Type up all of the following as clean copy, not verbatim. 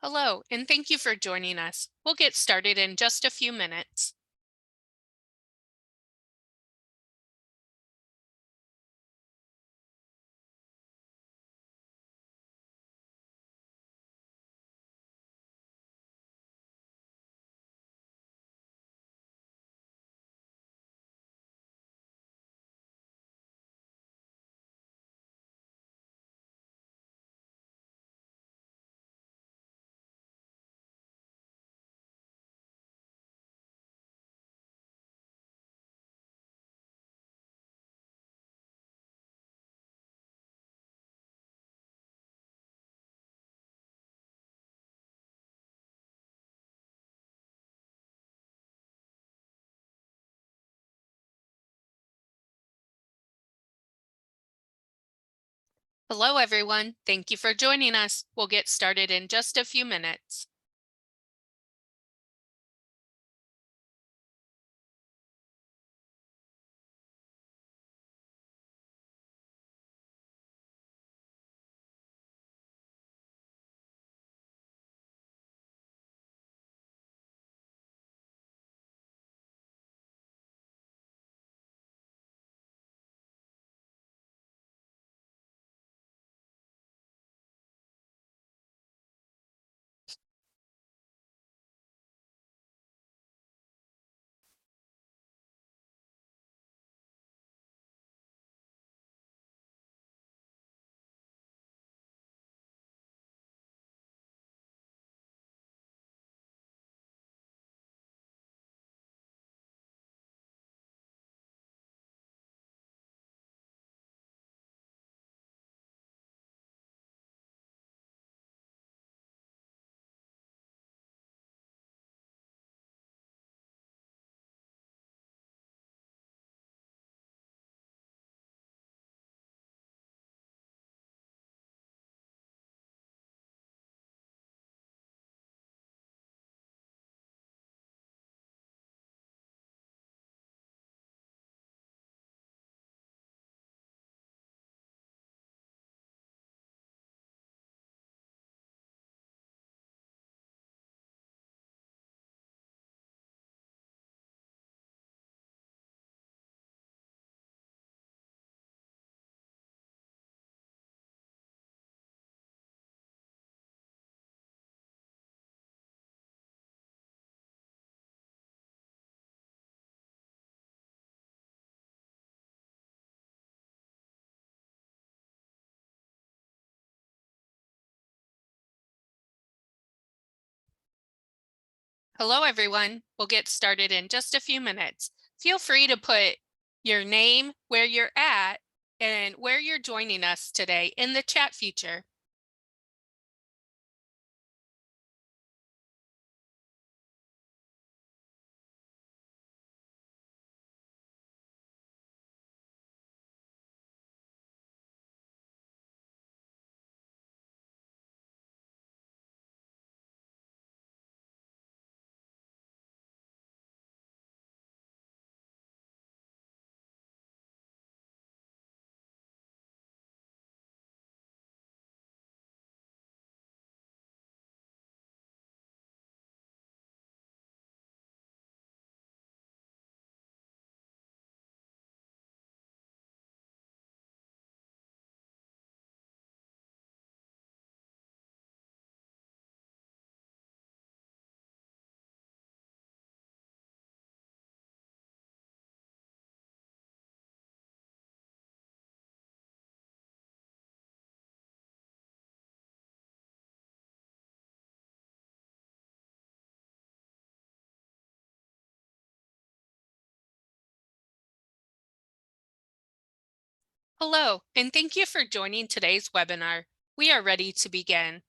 Hello, and thank you for joining us. We'll get started in just a few minutes. Hello, everyone. Thank you for joining us. We'll get started in just a few minutes. Hello, everyone. We'll get started in just a few minutes. Feel free to put your name, where you're at, and where you're joining us today in the chat feature. Hello, and thank you for joining today's webinar. We are ready to begin.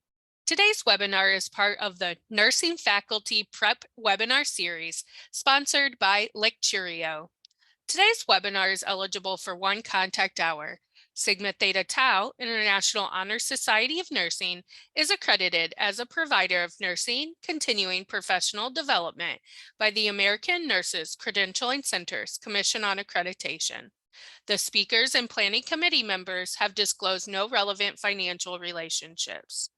Today's webinar is part of the Nursing Faculty Prep webinar series sponsored by Lecturio. Today's webinar is eligible for one contact hour. Sigma Theta Tau International Honor Society of Nursing is accredited as a provider of nursing continuing professional development by the American Nurses Credentialing Centers Commission on Accreditation. The speakers and planning committee members have disclosed no relevant financial relationships.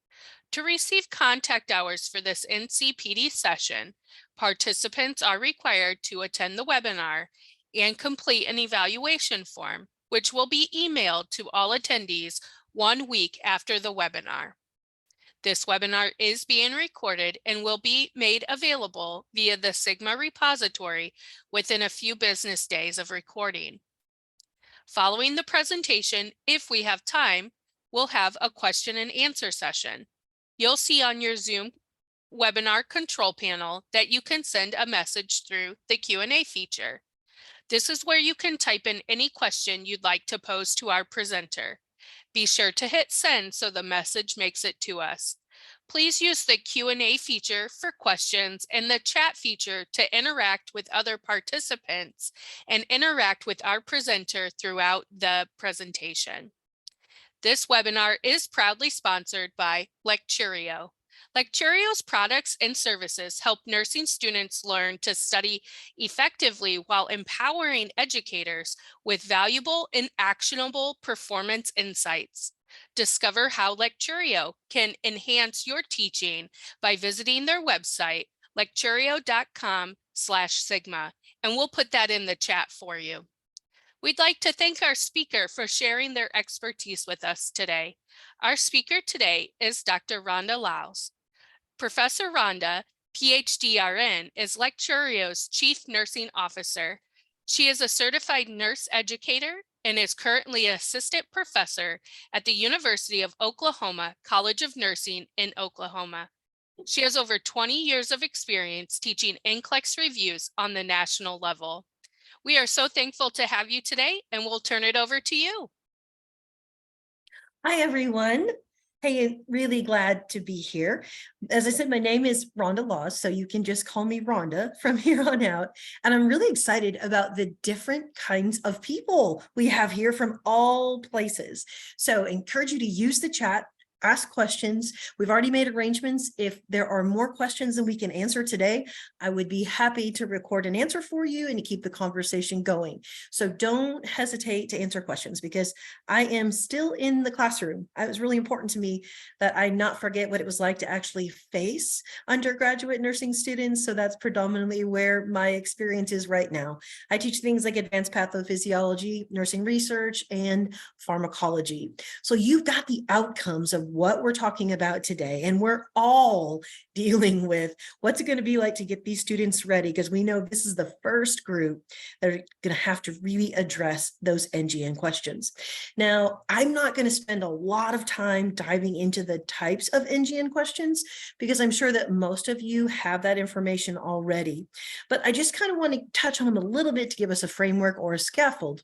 To receive contact hours for this NCPD session, participants are required to attend the webinar and complete an evaluation form, which will be emailed to all attendees 1 week after the webinar. This webinar is being recorded and will be made available via the Sigma repository within a few business days of recording. Following the presentation, if we have time, we'll have a question and answer session. You'll see on your Zoom webinar control panel that you can send a message through the Q&A feature. This is where you can type in any question you'd like to pose to our presenter. Be sure to hit send so the message makes it to us. Please use the Q&A feature for questions and the chat feature to interact with other participants and interact with our presenter throughout the presentation. This webinar is proudly sponsored by Lecturio. Lecturio's products and services help nursing students learn to study effectively while empowering educators with valuable and actionable performance insights. Discover how Lecturio can enhance your teaching by visiting their website, lecturio.com/sigma, and we'll put that in the chat for you. We'd like to thank our speaker for sharing their expertise with us today. Our speaker today is Dr. Rhonda Laus. Professor Rhonda, PhD RN, is Lecturio's Chief Nursing Officer. She is a certified nurse educator and is currently an assistant professor at the University of Oklahoma College of Nursing in Oklahoma. She has over 20 years of experience teaching NCLEX reviews on the national level. We are so thankful to have you today, and we'll turn it over to you. Hi, everyone. Hey, really glad to be here. As I said, my name is Rhonda Laws, so you can just call me Rhonda from here on out. And I'm really excited about the different kinds of people we have here from all places. So I encourage you to use the chat, ask questions. We've already made arrangements. If there are more questions than we can answer today, I would be happy to record an answer for you and to keep the conversation going. So don't hesitate to answer questions because I am still in the classroom. It was really important to me that I not forget what it was like to actually face undergraduate nursing students. So that's predominantly where my experience is right now. I teach things like advanced pathophysiology, nursing research, and pharmacology. So you've got the outcomes of what we're talking about today, and we're all dealing with what's it going to be like to get these students ready, because we know this is the first group that are going to have to really address those NGN questions. Now, I'm not going to spend a lot of time diving into the types of NGN questions because I'm sure that most of you have that information already, but I just kind of want to touch on them a little bit to give us a framework or a scaffold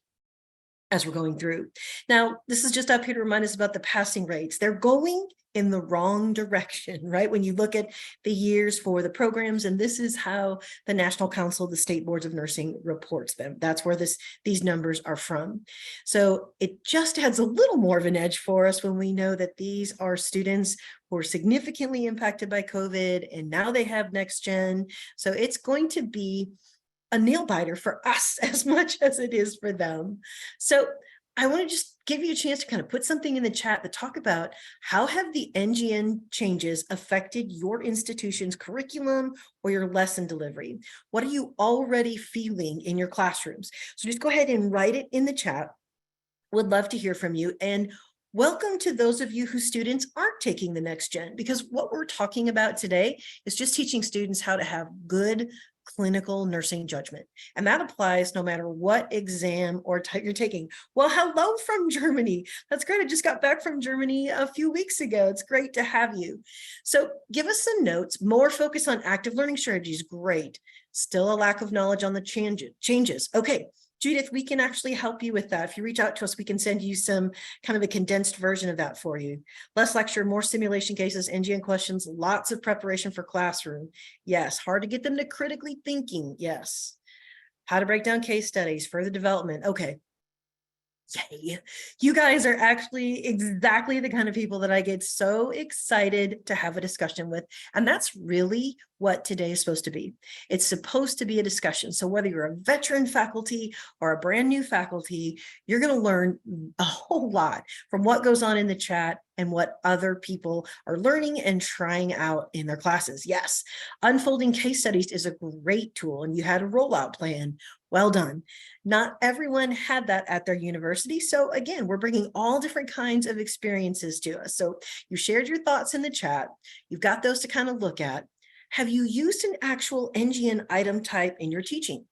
as we're going through. Now, this is just up here to remind us about the passing rates. They're going in the wrong direction, right? When you look at the years for the programs, and this is how the National Council of the State Boards of Nursing reports them. That's where these numbers are from. So it just adds a little more of an edge for us when we know that these are students who are significantly impacted by COVID, and now they have next gen. So it's going to be a nail biter for us as much as it is for them. So I want to just give you a chance to kind of put something in the chat to talk about how have the NGN changes affected your institution's curriculum or your lesson delivery? What are you already feeling in your classrooms? So just go ahead and write it in the chat. Would love to hear from you. And welcome to those of you whose students aren't taking the next gen, because what we're talking about today is just teaching students how to have good clinical nursing judgment. And that applies no matter what exam or type you're taking. Well, hello from Germany. That's great. I just got back from Germany a few weeks ago. It's great to have you. So give us some notes. More focus on active learning strategies. Great. Still a lack of knowledge on the changes. Okay. Judith, we can actually help you with that. If you reach out to us, we can send you some kind of a condensed version of that for you. Less lecture, more simulation cases, NGN questions, lots of preparation for classroom. Yes. Hard to get them to critically thinking. Yes. How to break down case studies, further development. Okay. Yay. You guys are actually exactly the kind of people that I get so excited to have a discussion with. And that's really what today is supposed to be. It's supposed to be a discussion. So whether you're a veteran faculty or a brand new faculty, you're going to learn a whole lot from what goes on in the chat and what other people are learning and trying out in their classes. Yes, unfolding case studies is a great tool, and you had a rollout plan. Well done. Not everyone had that at their university. So again, we're bringing all different kinds of experiences to us. So you shared your thoughts in the chat. You've got those to kind of look at. Have you used an actual NGN item type in your teaching?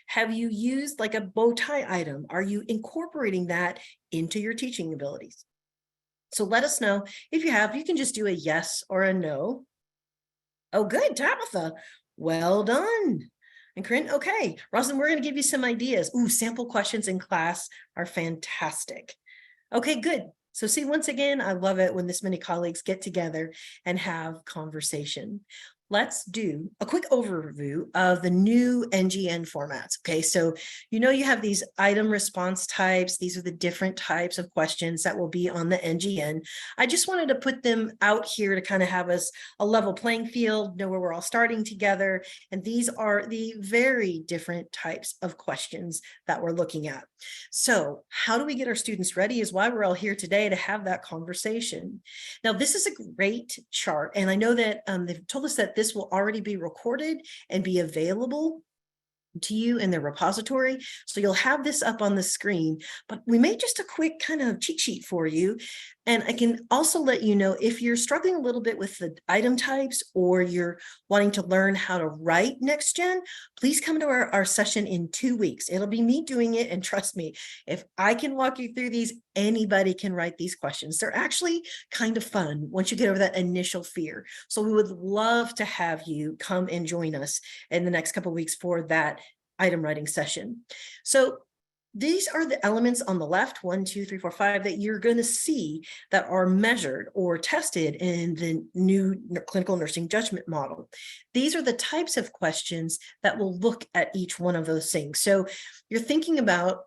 Have you used like a bow tie item? Are you incorporating that into your teaching abilities? So let us know. If you have, you can just do a yes or a no. Oh, good, Tabitha. Well done. And Corinne, okay. Rosalind, we're going to give you some ideas. Ooh, sample questions in class are fantastic. Okay, good. So see, once again, I love it when this many colleagues get together and have conversation. Let's do a quick overview of the new NGN formats. Okay, so you have these item response types. These are the different types of questions that will be on the NGN. I just wanted to put them out here to kind of have us a level playing field, know where we're all starting together. And these are the very different types of questions that we're looking at. So how do we get our students ready is why we're all here today, to have that conversation. Now, this is a great chart, and I know that they've told us that this will already be recorded and be available to you in the repository. So you'll have this up on the screen, but we made just a quick kind of cheat sheet for you. And I can also let you know if you're struggling a little bit with the item types, or you're wanting to learn how to write next gen, please come to our session in 2 weeks. It'll be me doing it. And trust me, if I can walk you through these, anybody can write these questions. They're actually kind of fun once you get over that initial fear. So we would love to have you come and join us in the next couple of weeks for that item writing session. So these are the elements on the left, 1, 2, 3, 4, 5, that you're going to see that are measured or tested in the new clinical nursing judgment model. These are the types of questions that will look at each one of those things. So you're thinking about,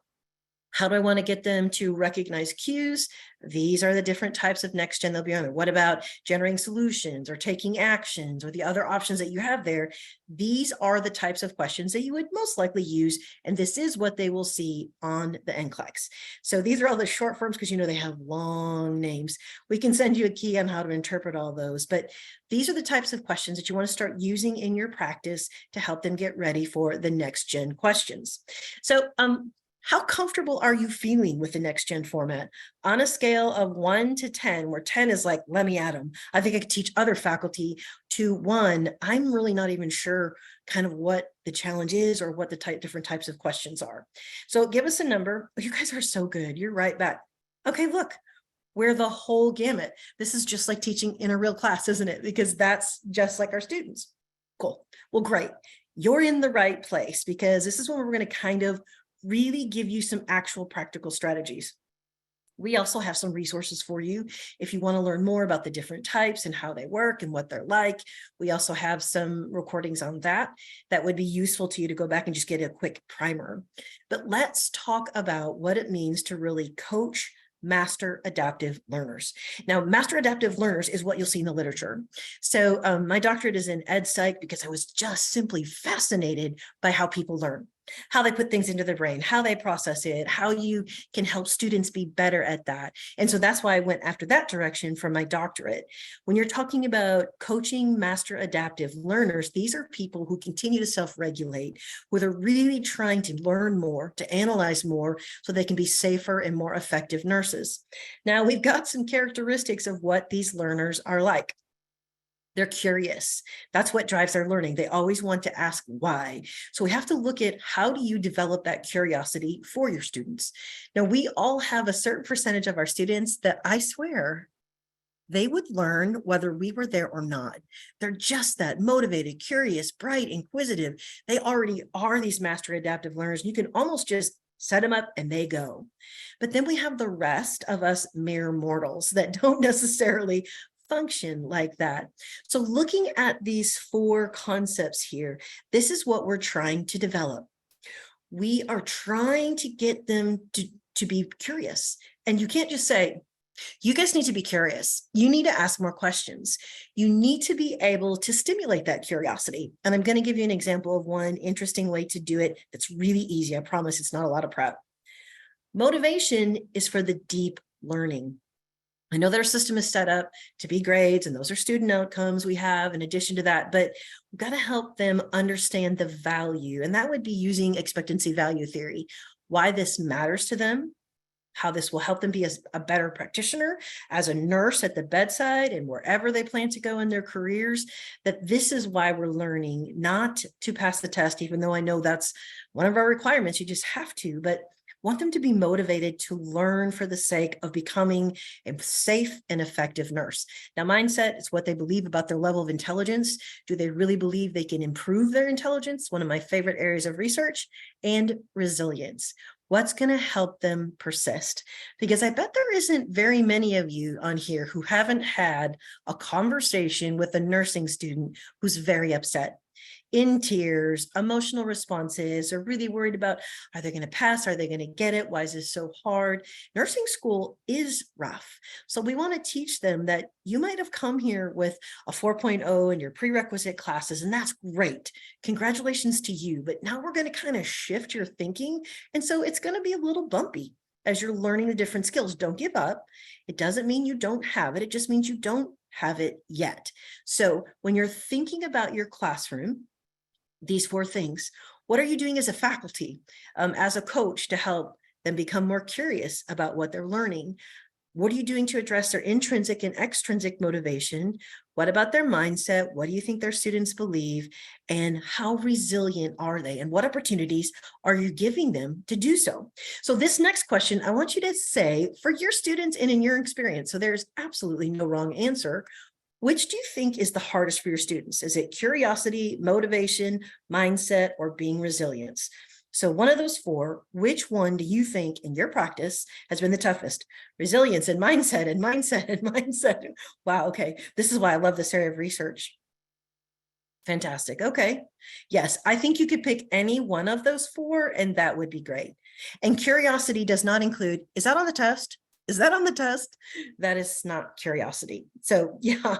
how do I want to get them to recognize cues? These are the different types of next gen they'll be on there. What about generating solutions or taking actions, or the other options that you have there? These are the types of questions that you would most likely use, and this is what they will see on the NCLEX. So these are all the short forms, because they have long names. We can send you a key on how to interpret all those, but these are the types of questions that you want to start using in your practice to help them get ready for the next gen questions. So how comfortable are you feeling with the next gen format? On a scale of 1 to 10, where 10 is like, let me at them, I think I could teach other faculty, to 1, I'm really not even sure kind of what the challenge is or what the different types of questions are. So give us a number. You guys are so good. You're right back. Okay, look, we're the whole gamut. This is just like teaching in a real class, isn't it? Because that's just like our students. Cool. Well, great. You're in the right place, because this is when we're going to kind of really give you some actual practical strategies. We also have some resources for you if you want to learn more about the different types and how they work and what they're like. We also have some recordings on that would be useful to you to go back and just get a quick primer. But let's talk about what it means to really coach master adaptive learners. Now, master adaptive learners is what you'll see in the literature. So my doctorate is in ed psych, because I was just simply fascinated by how people learn, how they put things into their brain, how they process it, how you can help students be better at that. And so that's why I went after that direction for my doctorate. When you're talking about coaching master adaptive learners, these are people who continue to self-regulate, who are really trying to learn more, to analyze more, so they can be safer and more effective nurses. Now, we've got some characteristics of what these learners are like. They're curious. That's what drives their learning. They always want to ask why. So we have to look at, how do you develop that curiosity for your students? Now, we all have a certain percentage of our students that I swear they would learn whether we were there or not. They're just that motivated, curious, bright, inquisitive. They already are these master adaptive learners. You can almost just set them up and they go. But then we have the rest of us mere mortals that don't necessarily function like that. So looking at these 4 concepts here, this is what we're trying to develop. We are trying to get them to be curious. And you can't just say, you guys need to be curious. You need to ask more questions. You need to be able to stimulate that curiosity. And I'm going to give you an example of one interesting way to do it that's really easy. I promise it's not a lot of prep. Motivation is for the deep learning. I know that our system is set up to be grades, and those are student outcomes we have in addition to that, but we've got to help them understand the value. And that would be using expectancy value theory, why this matters to them, how this will help them be a better practitioner, as a nurse at the bedside and wherever they plan to go in their careers, that this is why we're learning, not to pass the test, even though I know that's one of our requirements, you just have to, but want them to be motivated to learn for the sake of becoming a safe and effective nurse. Now, mindset is what they believe about their level of intelligence. Do they really believe they can improve their intelligence? One of my favorite areas of research. And resilience. What's going to help them persist? Because I bet there isn't very many of you on here who haven't had a conversation with a nursing student who's very upset, in tears, emotional responses, or really worried about, are they going to pass? Are they going to get it? Why is this so hard? Nursing school is rough. So we want to teach them that you might have come here with a 4.0 in your prerequisite classes, and that's great. Congratulations to you. But now we're going to kind of shift your thinking. And so it's going to be a little bumpy as you're learning the different skills. Don't give up. It doesn't mean you don't have it. It just means you don't have it yet. So when you're thinking about your classroom, these 4 things. What are you doing as a faculty, as a coach, to help them become more curious about what they're learning? What are you doing to address their intrinsic and extrinsic motivation? What about their mindset? What do you think their students believe? And how resilient are they? And what opportunities are you giving them to do so? So this next question, I want you to say, for your students and in your experience, so there's absolutely no wrong answer, which do you think is the hardest for your students? Is it curiosity, motivation, mindset, or being resilient? So one of those 4, which one do you think in your practice has been the toughest? Resilience and mindset and mindset and mindset. Wow, okay. This is why I love this area of research. Fantastic. Okay. Yes, I think you could pick any one of those 4, and that would be great. And curiosity does not include, is that on the test? Is that on the test? That is not curiosity. So yeah,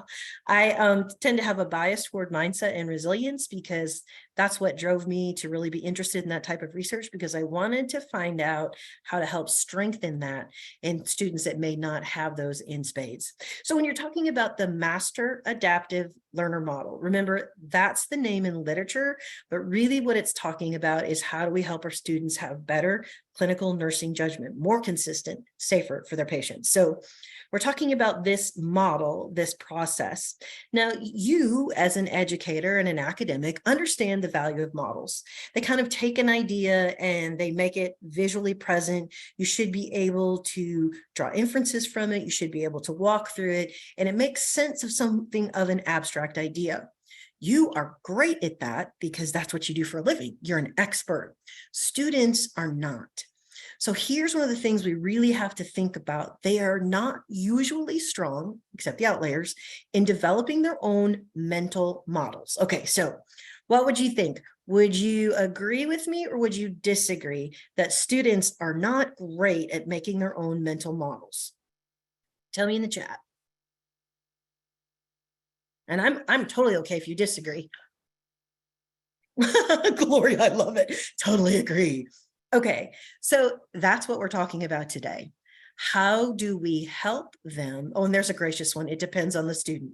I tend to have a bias toward mindset and resilience because that's what drove me to really be interested in that type of research, because I wanted to find out how to help strengthen that in students that may not have those in spades. So when you're talking about the master adaptive learner model, remember that's the name in literature, but really what it's talking about is how do we help our students have better clinical nursing judgment, more consistent, safer for their patients. So we're talking about this model, this process. Now, you as an educator and an academic understand the value of models. They kind of take an idea and they make it visually present. You should be able to draw inferences from it. You should be able to walk through it, and it makes sense of something of an abstract idea. You are great at that because that's what you do for a living. You're an expert. Students are not. So here's one of the things we really have to think about. They are not usually strong, except the outliers, in developing their own mental models. Okay, so what would you think? Would you agree with me or would you disagree that students are not great at making their own mental models? Tell me in the chat. And I'm totally okay if you disagree. Gloria, I love it. Totally agree. Okay, so that's what we're talking about today. How do we help them? Oh, and there's a gracious one. It depends on the student.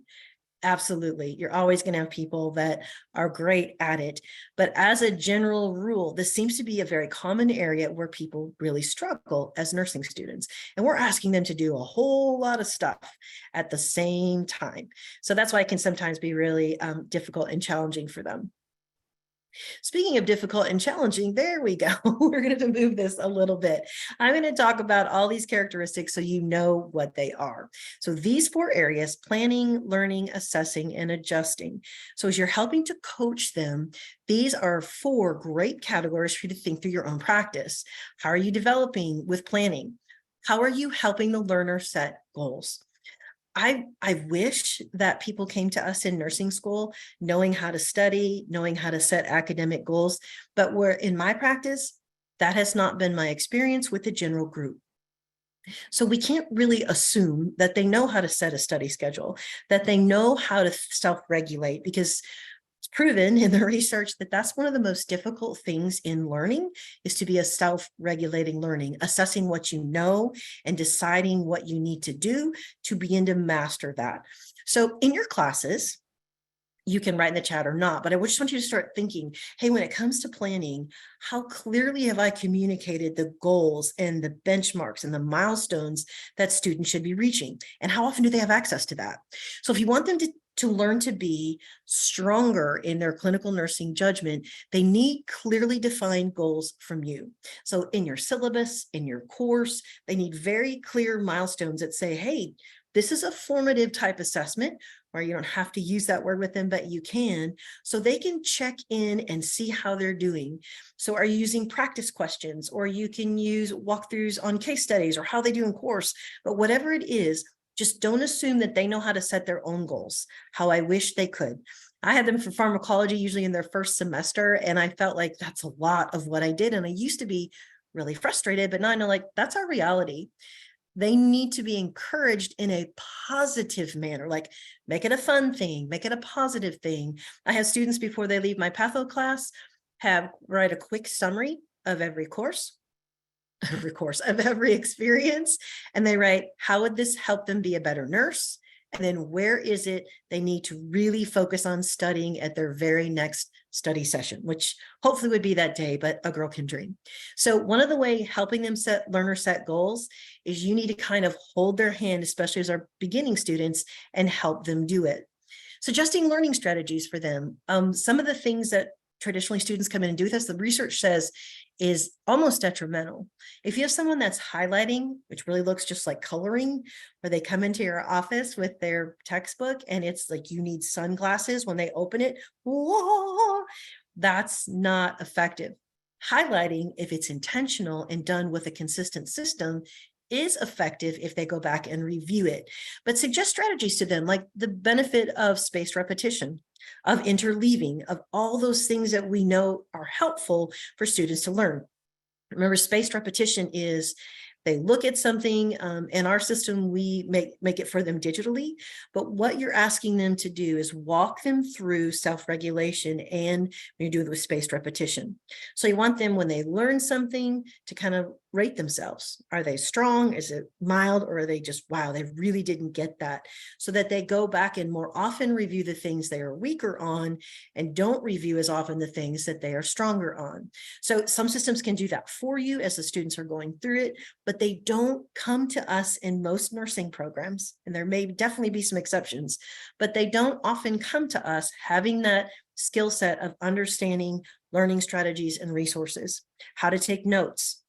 Absolutely. You're always going to have people that are great at it. But as a general rule, this seems to be a very common area where people really struggle as nursing students. And we're asking them to do a whole lot of stuff at the same time. So that's why it can sometimes be really difficult and challenging for them. Speaking of difficult and challenging, there we go. We're going to move this a little bit. I'm going to talk about all these characteristics so you know what they are. So these 4 areas: planning, learning, assessing, and adjusting. So as you're helping to coach them, these are 4 great categories for you to think through your own practice. How are you developing with planning? How are you helping the learner set goals? I wish that people came to us in nursing school knowing how to study, knowing how to set academic goals. But we're in my practice, That has not been my experience with the general group. So we can't really assume that they know how to set a study schedule, that they know how to self-regulate, because it's proven in the research that that's one of the most difficult things in learning, is to be a self-regulating learning, assessing what you know and deciding what you need to do to begin to master that. So in your classes, you can write in the chat or not, but I just want you to start thinking, hey, when it comes to planning, how clearly have I communicated the goals and the benchmarks and the milestones that students should be reaching? And how often do they have access to that? So if you want them to learn to be stronger in their clinical nursing judgment, they need clearly defined goals from you. So in your syllabus, in your course, they need very clear milestones that say, hey, this is a formative type assessment, or you don't have to use that word with them, but you can, so they can check in and see how they're doing. So are you using practice questions, or you can use walkthroughs on case studies, or how they do in course, but whatever it is, just don't assume that they know how to set their own goals. How I wish they could. I had them for pharmacology usually in their first semester, and I felt like that's a lot of what I did. And I used to be really frustrated, but now I know, like, that's our reality. They need to be encouraged in a positive manner, like make it a fun thing, make it a positive thing. I have students before they leave my patho class write a quick summary of every course, of every experience, and they write, how would this help them be a better nurse? And then where is it they need to really focus on studying at their very next study session, which hopefully would be that day, but a girl can dream. So one of the way helping them learners set goals is you need to kind of hold their hand, especially as our beginning students, and help them do it. Suggesting learning strategies for them. Some of the things that traditionally students come in and do with us, the research says, is almost detrimental. If you have someone that's highlighting, which really looks just like coloring, or they come into your office with their textbook and it's like you need sunglasses when they open it, whoa, that's not effective. Highlighting, if it's intentional and done with a consistent system, is effective if they go back and review it. But suggest strategies to them, like the benefit of spaced repetition, of interleaving, of all those things that we know are helpful for students to learn. Remember, spaced repetition is they look at something, in our system, we make it for them digitally, but what you're asking them to do is walk them through self-regulation, and when you do it with spaced repetition. So you want them, when they learn something, to kind of rate themselves. Are they strong? Is it mild? Or are they just, wow, they really didn't get that? So that they go back and more often review the things they are weaker on and don't review as often the things that they are stronger on. So some systems can do that for you as the students are going through it, but they don't come to us in most nursing programs. And there may definitely be some exceptions, but they don't often come to us having that skill set of understanding learning strategies and resources, how to take notes.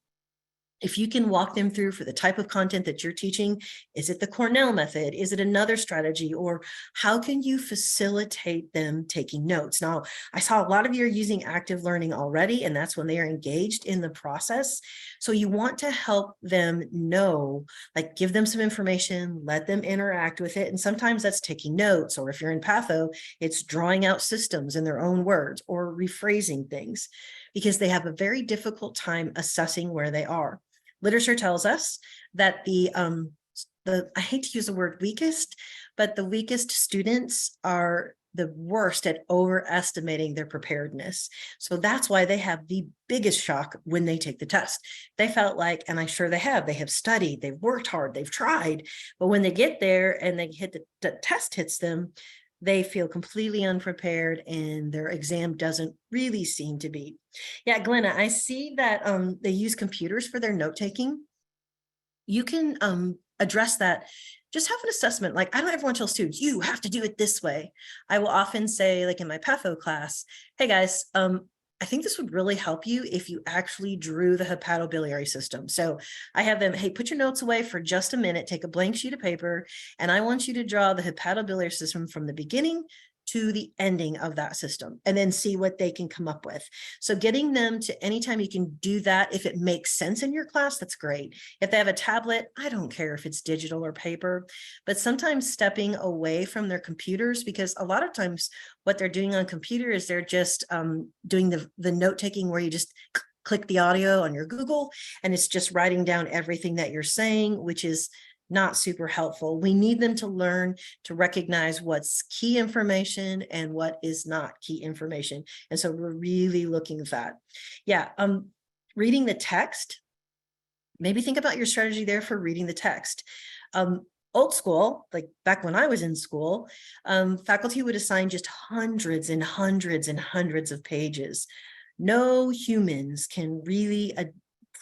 If you can walk them through for the type of content that you're teaching, is it the Cornell method? Is it another strategy? Or how can you facilitate them taking notes? Now, I saw a lot of you are using active learning already, and that's when they are engaged in the process. So you want to help them know, like give them some information, let them interact with it. And sometimes that's taking notes, or if you're in patho, it's drawing out systems in their own words or rephrasing things, because they have a very difficult time assessing where they are. Literature tells us that I hate to use the word weakest, but the weakest students are the worst at overestimating their preparedness. So that's why they have the biggest shock when they take the test. They felt like, and I'm sure they have studied, they've worked hard, they've tried, but when they get there and they hit the test hits them, they feel completely unprepared and their exam doesn't really seem to be. Yeah, Glenna, I see that they use computers for their note-taking. You can address that. Just have an assessment. Like, I don't ever want to tell students, you have to do it this way. I will often say, like in my patho class, hey guys, I think this would really help you if you actually drew the hepatobiliary system. So I have them, hey, put your notes away for just a minute, take a blank sheet of paper, and I want you to draw the hepatobiliary system from the beginning to the ending of that system, and then see what they can come up with. So getting them to, anytime you can do that, if it makes sense in your class, that's great. If they have a tablet, I don't care if it's digital or paper, but sometimes stepping away from their computers, because a lot of times what they're doing on computer is they're just doing the note taking where you just click the audio on your Google and it's just writing down everything that you're saying, which is not super helpful. We need them to learn to recognize what's key information and what is not key information. And so we're really looking at that. Yeah, reading the text, maybe think about your strategy there for reading the text. Old school, like back when I was in school, faculty would assign just hundreds and hundreds and hundreds of pages. No humans can really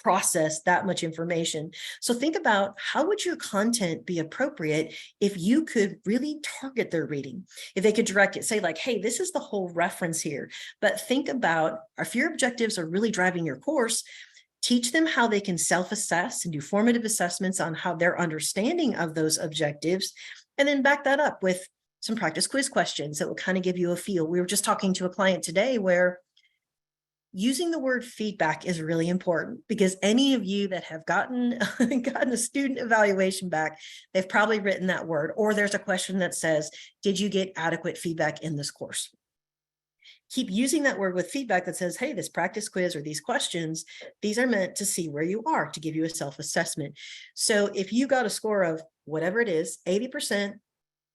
process that much information. So think about how would your content be appropriate if you could really target their reading, if they could direct it, say like, hey, this is the whole reference here. But think about if your objectives are really driving your course, teach them how they can self-assess and do formative assessments on how their understanding of those objectives, and then back that up with some practice quiz questions that will kind of give you a feel. We were just talking to a client today where using the word feedback is really important, because any of you that have gotten a student evaluation back, they've probably written that word, or there's a question that says, did you get adequate feedback in this course? Keep using that word with feedback that says, hey, this practice quiz or these questions, these are meant to see where you are, to give you a self-assessment. So if you got a score of whatever it is, 80%,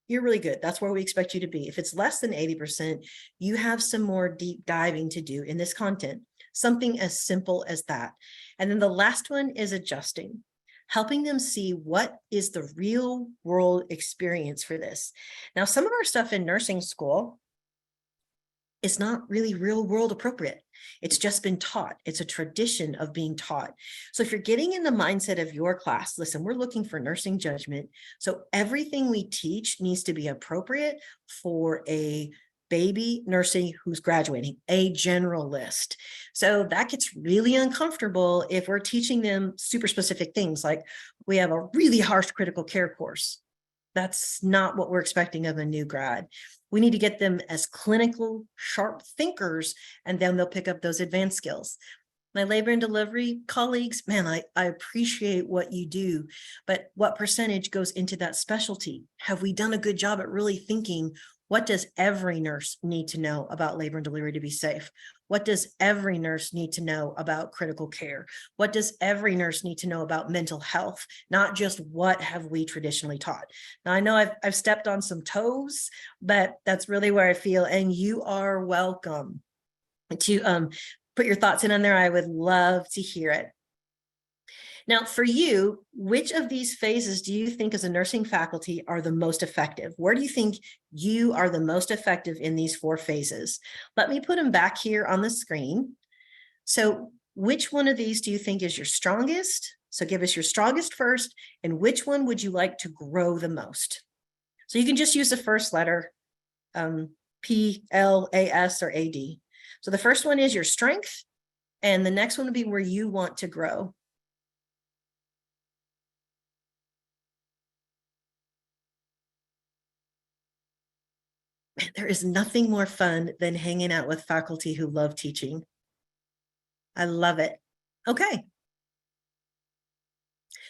you're really good. That's where we expect you to be. If it's less than 80%, you have some more deep diving to do in this content, something as simple as that. And then the last one is adjusting, helping them see what is the real world experience for this. Now, some of our stuff in nursing school is not really real world appropriate. It's just been taught. It's a tradition of being taught. So if you're getting in the mindset of your class, listen, we're looking for nursing judgment. So everything we teach needs to be appropriate for a baby nursing who's graduating, a generalist. So that gets really uncomfortable if we're teaching them super specific things, like we have a really harsh critical care course. That's not what we're expecting of a new grad. We need to get them as clinical, sharp thinkers, and then they'll pick up those advanced skills. My labor and delivery colleagues, man, I appreciate what you do, but what percentage goes into that specialty? Have we done a good job at really thinking, what does every nurse need to know about labor and delivery to be safe? What does every nurse need to know about critical care? What does every nurse need to know about mental health? Not just what have we traditionally taught. Now, I know I've stepped on some toes, but that's really where I feel, and you are welcome to put your thoughts in on there. I would love to hear it. Now, for you, which of these phases do you think as a nursing faculty are the most effective? Where do you think you are the most effective in these 4 phases? Let me put them back here on the screen. So which one of these do you think is your strongest? So give us your strongest first, and which one would you like to grow the most? So you can just use the first letter, P, L, A, S, or A, D. So the first one is your strength, and the next one would be where you want to grow. There is nothing more fun than hanging out with faculty who love teaching. I love it. Okay.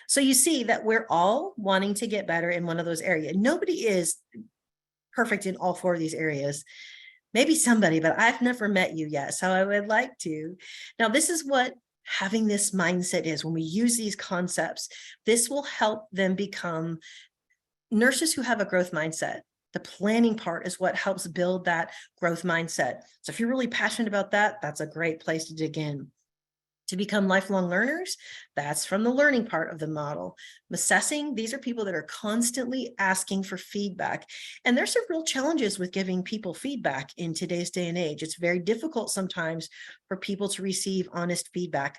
So you see that we're all wanting to get better in one of those areas. Nobody is perfect in all 4 of these areas. Maybe somebody, but I've never met you yet, so I would like to. Now, this is what having this mindset is. When we use these concepts, this will help them become nurses who have a growth mindset. The planning part is what helps build that growth mindset. So if you're really passionate about that, that's a great place to dig in. To become lifelong learners, that's from the learning part of the model. Assessing, these are people that are constantly asking for feedback. And there's some real challenges with giving people feedback in today's day and age. It's very difficult sometimes for people to receive honest feedback,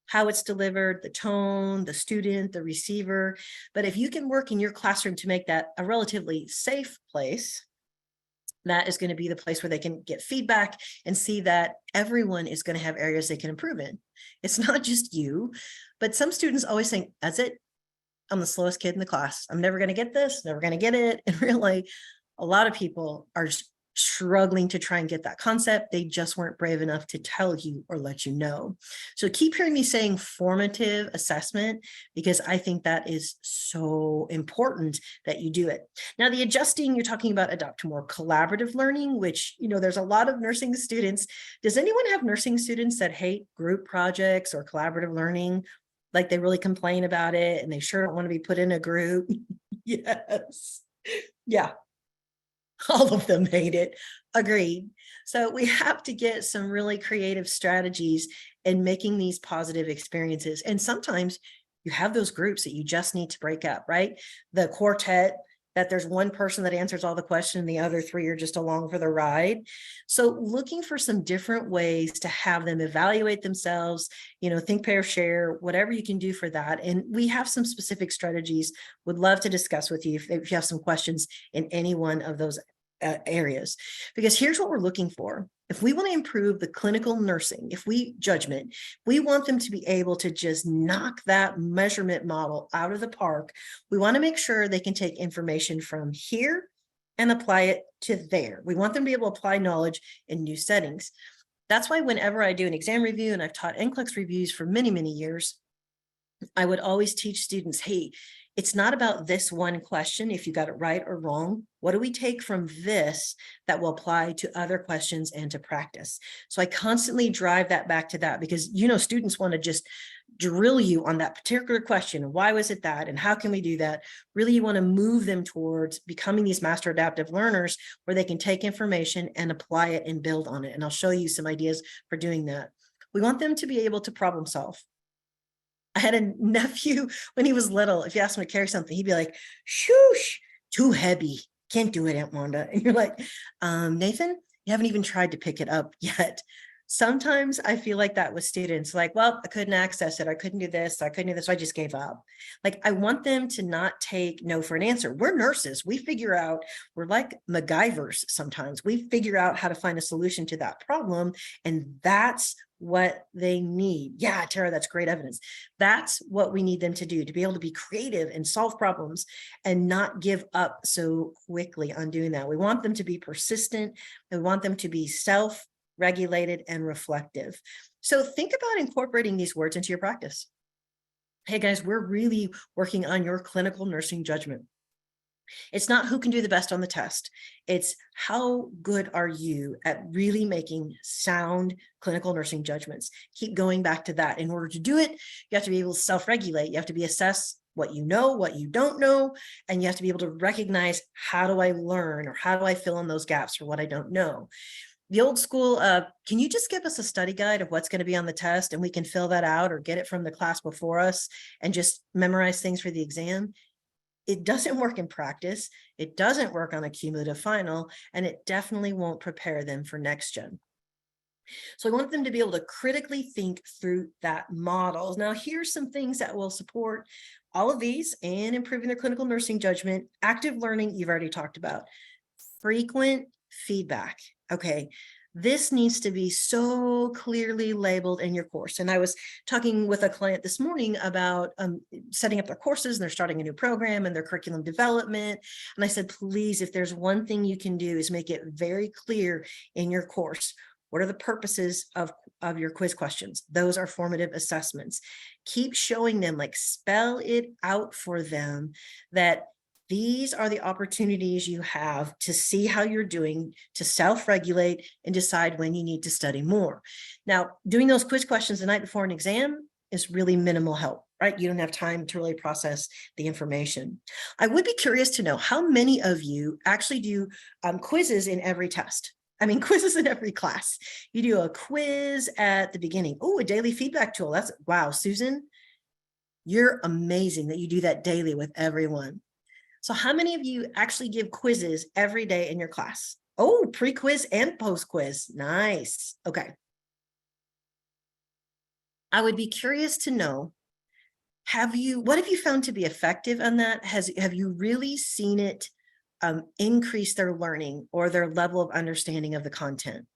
how it's delivered, the tone, the student, the receiver. But if you can work in your classroom to make that a relatively safe place, that is going to be the place where they can get feedback and see that everyone is going to have areas they can improve in. It's not just you, but some students always think, that's it, I'm the slowest kid in the class. I'm never going to get this, never going to get it. And really, a lot of people are struggling to try and get that concept. They just weren't brave enough to tell you or let you know. So keep hearing me saying formative assessment, because I think that is so important that you do it. Now, the adjusting, you're talking about adopt more collaborative learning, which, there's a lot of nursing students. Does anyone have nursing students that hate group projects or collaborative learning? Like they really complain about it and they sure don't want to be put in a group? Yes. Yeah. All of them hate it. Agreed. So we have to get some really creative strategies in making these positive experiences. And sometimes you have those groups that you just need to break up, right? The quartet, that there's one person that answers all the questions, the other three are just along for the ride. So looking for some different ways to have them evaluate themselves, think, pair, share, whatever you can do for that. And we have some specific strategies. Would love to discuss with you if you have some questions in any one of those areas, because here's what we're looking for. If we want to improve the clinical nursing, we want them to be able to just knock that measurement model out of the park. We want to make sure they can take information from here and apply it to there. We want them to be able to apply knowledge in new settings. That's why whenever I do an exam review, and I've taught NCLEX reviews for many, many years, I would always teach students, hey, it's not about this one question, if you got it right or wrong. What do we take from this that will apply to other questions and to practice? So I constantly drive that back to that, because, students want to just drill you on that particular question. Why was it that? And how can we do that? Really, you want to move them towards becoming these master adaptive learners where they can take information and apply it and build on it. And I'll show you some ideas for doing that. We want them to be able to problem solve. I had a nephew when he was little. If you asked him to carry something, he'd be like, shoosh, too heavy. Can't do it, Aunt Wanda. And you're like, Nathan, you haven't even tried to pick it up yet. Sometimes I feel like that with students, like, well, I couldn't access it. I couldn't do this. I couldn't do this. So I just gave up. Like, I want them to not take no for an answer. We're nurses. We figure out, we're like MacGyvers sometimes. We figure out how to find a solution to that problem. And that's what they need. Yeah, Tara, that's great evidence. That's what we need them to do, to be able to be creative and solve problems and not give up so quickly on doing that. We want them to be persistent. We want them to be self-regulated and reflective. So think about incorporating these words into your practice. Hey guys, we're really working on your clinical nursing judgment. It's not who can do the best on the test. It's how good are you at really making sound clinical nursing judgments. Keep going back to that. In order to do it, you have to be able to self-regulate. You have to be assess what you know, what you don't know, and you have to be able to recognize, how do I learn, or how do I fill in those gaps for what I don't know? The old school, can you just give us a study guide of what's going to be on the test and we can fill that out or get it from the class before us and just memorize things for the exam? It doesn't work in practice. It doesn't work on a cumulative final, and it definitely won't prepare them for next gen. So I want them to be able to critically think through that model. Now, here's some things that will support all of these and improving their clinical nursing judgment. Active learning, you've already talked about. Frequent feedback. Okay. This needs to be so clearly labeled in your course. And I was talking with a client this morning about setting up their courses, and they're starting a new program and their curriculum development. And I said, please, if there's one thing you can do, is make it very clear in your course. What are the purposes of your quiz questions? Those are formative assessments. Keep showing them, like, spell it out for them, that these are the opportunities you have to see how you're doing, to self-regulate and decide when you need to study more. Now, doing those quiz questions the night before an exam is really minimal help, right? You don't have time to really process the information. I would be curious to know how many of you actually do quizzes in every test. I mean, quizzes in every class. You do a quiz at the beginning. Oh, a daily feedback tool. That's, wow, Susan, you're amazing that you do that daily with everyone. So how many of you actually give quizzes every day in your class? Oh, pre-quiz and post-quiz. Nice. Okay. I would be curious to know, what have you found to be effective on that? Have you really seen it increase their learning or their level of understanding of the content?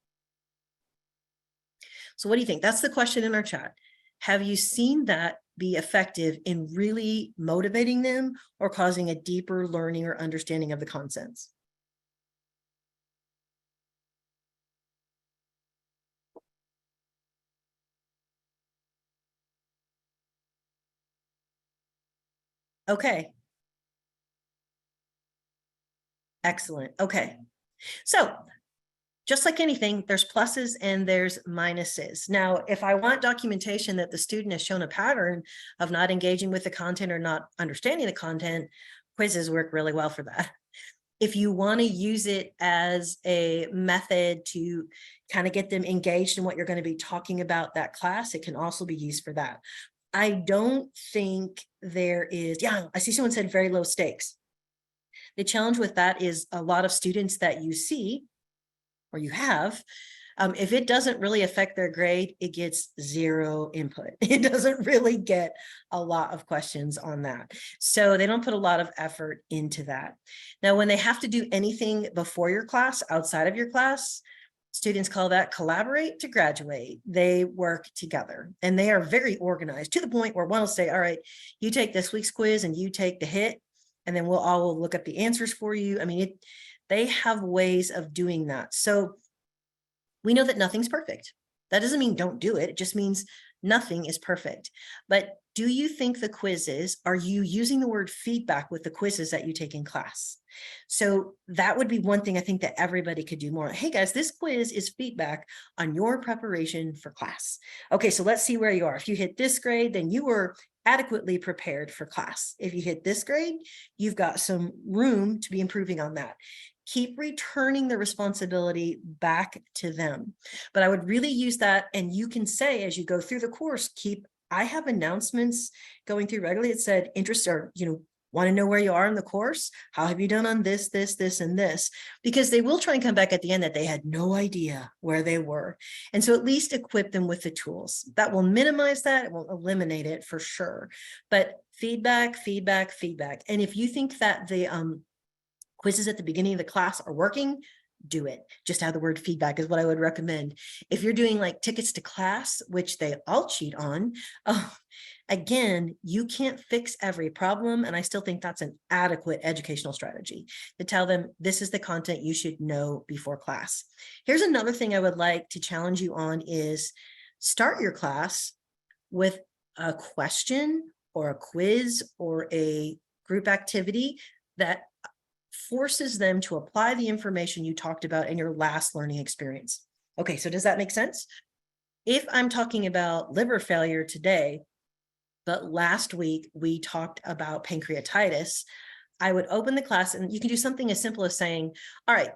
So what do you think? That's the question in our chat. Have you seen that be effective in really motivating them or causing a deeper learning or understanding of the concepts? Okay. Excellent. Okay. So just like anything, there's pluses and there's minuses. Now, if I want documentation that the student has shown a pattern of not engaging with the content or not understanding the content, quizzes work really well for that. If you want to use it as a method to kind of get them engaged in what you're going to be talking about that class, it can also be used for that. I don't think there is, yeah, I see someone said very low stakes. The challenge with that is a lot of students that you see or you have, if it doesn't really affect their grade, it gets zero input. It doesn't really get a lot of questions on that. So they don't put a lot of effort into that. Now, when they have to do anything before your class, outside of your class, students call that collaborate to graduate. They work together and they are very organized to the point where one will say, all right, you take this week's quiz and you take the hit, and then we'll all look up the answers for you. I mean, they have ways of doing that. So we know that nothing's perfect. That doesn't mean don't do it. It just means nothing is perfect. But do you think the quizzes, are you using the word feedback with the quizzes that you take in class? So that would be one thing I think that everybody could do more. Hey guys, this quiz is feedback on your preparation for class. Okay, so let's see where you are. If you hit this grade, then you were adequately prepared for class. If you hit this grade, you've got some room to be improving on that. Keep returning the responsibility back to them. But I would really use that. And you can say, as you go through the course, I have announcements going through regularly. It said interest or, want to know where you are in the course. How have you done on this, and this? Because they will try and come back at the end that they had no idea where they were. And so at least equip them with the tools. That will minimize that. It won't eliminate it for sure. But feedback. And if you think that the quizzes at the beginning of the class are working, do it. Just add the word feedback is what I would recommend. If you're doing like tickets to class, which they all cheat on, again, you can't fix every problem. And I still think that's an adequate educational strategy to tell them this is the content you should know before class. Here's another thing I would like to challenge you on is start your class with a question or a quiz or a group activity that forces them to apply the information you talked about in your last learning experience. Okay, so does that make sense? If I'm talking about liver failure today, but last week we talked about pancreatitis, I would open the class and you can do something as simple as saying, all right,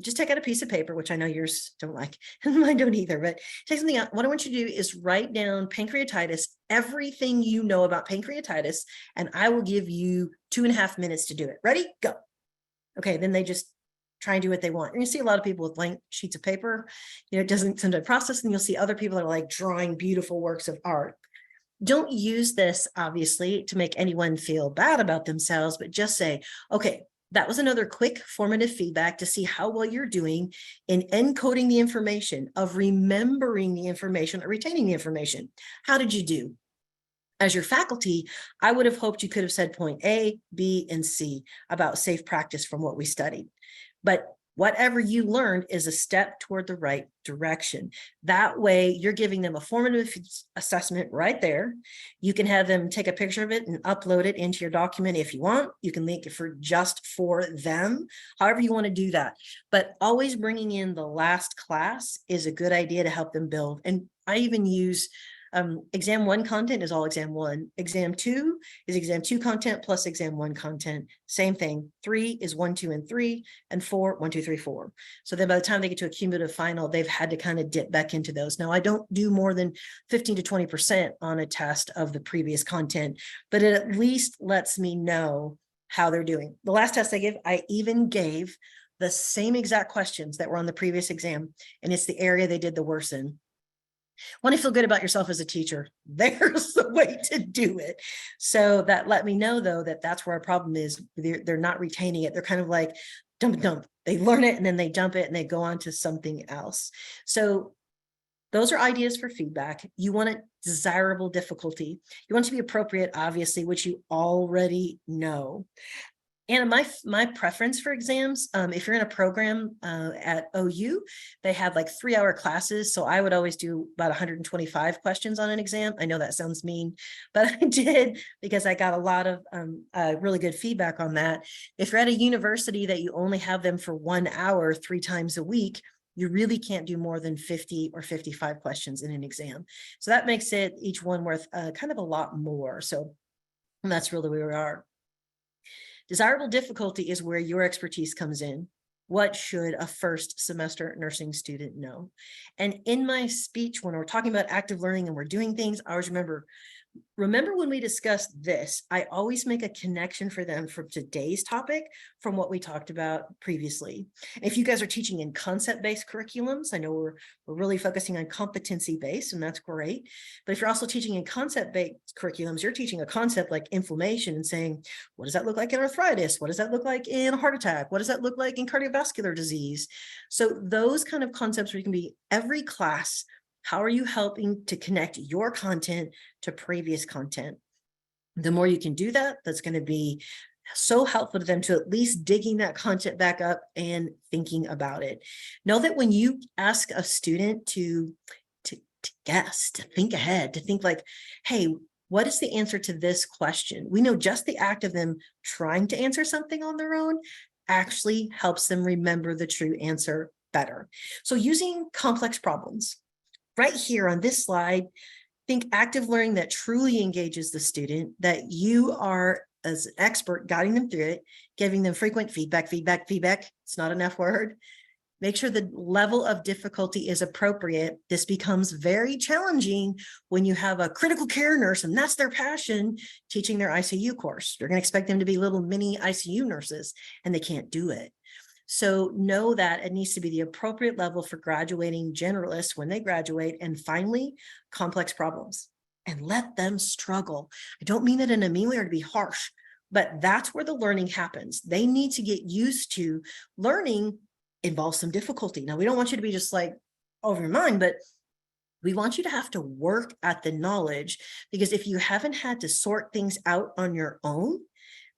just take out a piece of paper, which I know yours don't like, and mine don't either, but take something out. What I want you to do is write down pancreatitis, everything you know about pancreatitis, and I will give you 2.5 minutes to do it. Ready? Go. Okay, then they just try and do what they want. You're gonna see a lot of people with blank sheets of paper. It doesn't sometimes process, and you'll see other people that are like drawing beautiful works of art. Don't use this, obviously, to make anyone feel bad about themselves, but just say, okay, that was another quick formative feedback to see how well you're doing in encoding the information, of remembering the information or retaining the information. How did you do? As your faculty, I would have hoped you could have said point A, B, and C about safe practice from what we studied. But whatever you learned is a step toward the right direction. That way, you're giving them a formative assessment right there. You can have them take a picture of it and upload it into your document if you want. You can link it just for them, however you want to do that. But always bringing in the last class is a good idea to help them build. And I even use exam 1 content is all exam 1. Exam 2 is exam 2 content plus exam 1 content. Same thing. 3 is 1, 2, and 3, and 4, 1, 2, 3, 4. So then by the time they get to a cumulative final, they've had to kind of dip back into those. Now, I don't do more than 15 to 20% on a test of the previous content, but it at least lets me know how they're doing. The last test I even gave the same exact questions that were on the previous exam, and it's the area they did the worst in. Want to feel good about yourself as a teacher, there's the way to do it. So that let me know, though, that that's where our problem is. They're not retaining it. They're kind of like dump. They learn it and then they dump it and they go on to something else. So those are ideas for feedback. You want a desirable difficulty. You want it to be appropriate, obviously, which you already know. And my preference for exams, if you're in a program at OU, they have like 3-hour classes. So I would always do about 125 questions on an exam. I know that sounds mean, but I did because I got a lot of really good feedback on that. If you're at a university that you only have them for 1 hour 3 times a week, you really can't do more than 50 or 55 questions in an exam. So that makes it each one worth kind of a lot more. So that's really where we are. Desirable difficulty is where your expertise comes in. What should a first semester nursing student know? And in my speech, when we're talking about active learning and we're doing things, I always remember when we discussed this, I always make a connection for them from today's topic from what we talked about previously. If you guys are teaching in concept-based curriculums, I know we're really focusing on competency-based, and that's great. But if you're also teaching in concept-based curriculums, you're teaching a concept like inflammation and saying, what does that look like in arthritis? What does that look like in a heart attack? What does that look like in cardiovascular disease? So those kind of concepts where you can be every class, how are you helping to connect your content to previous content? The more you can do that, that's going to be so helpful to them to at least digging that content back up and thinking about it. Know that when you ask a student to guess, to think ahead, to think like, hey, what is the answer to this question? We know just the act of them trying to answer something on their own actually helps them remember the true answer better. So using complex problems, right here on this slide, think active learning that truly engages the student, that you are as an expert guiding them through it, giving them frequent feedback. It's not an F word. Make sure the level of difficulty is appropriate. This becomes very challenging when you have a critical care nurse and that's their passion, teaching their ICU course. You're going to expect them to be little mini ICU nurses and they can't do it. So know that it needs to be the appropriate level for graduating generalists when they graduate. And finally, complex problems, and let them struggle. I don't mean it in a mean way or to be harsh, but that's where the learning happens. They need to get used to learning involves some difficulty. Now, we don't want you to be just like over your mind, but we want you to have to work at the knowledge, because if you haven't had to sort things out on your own,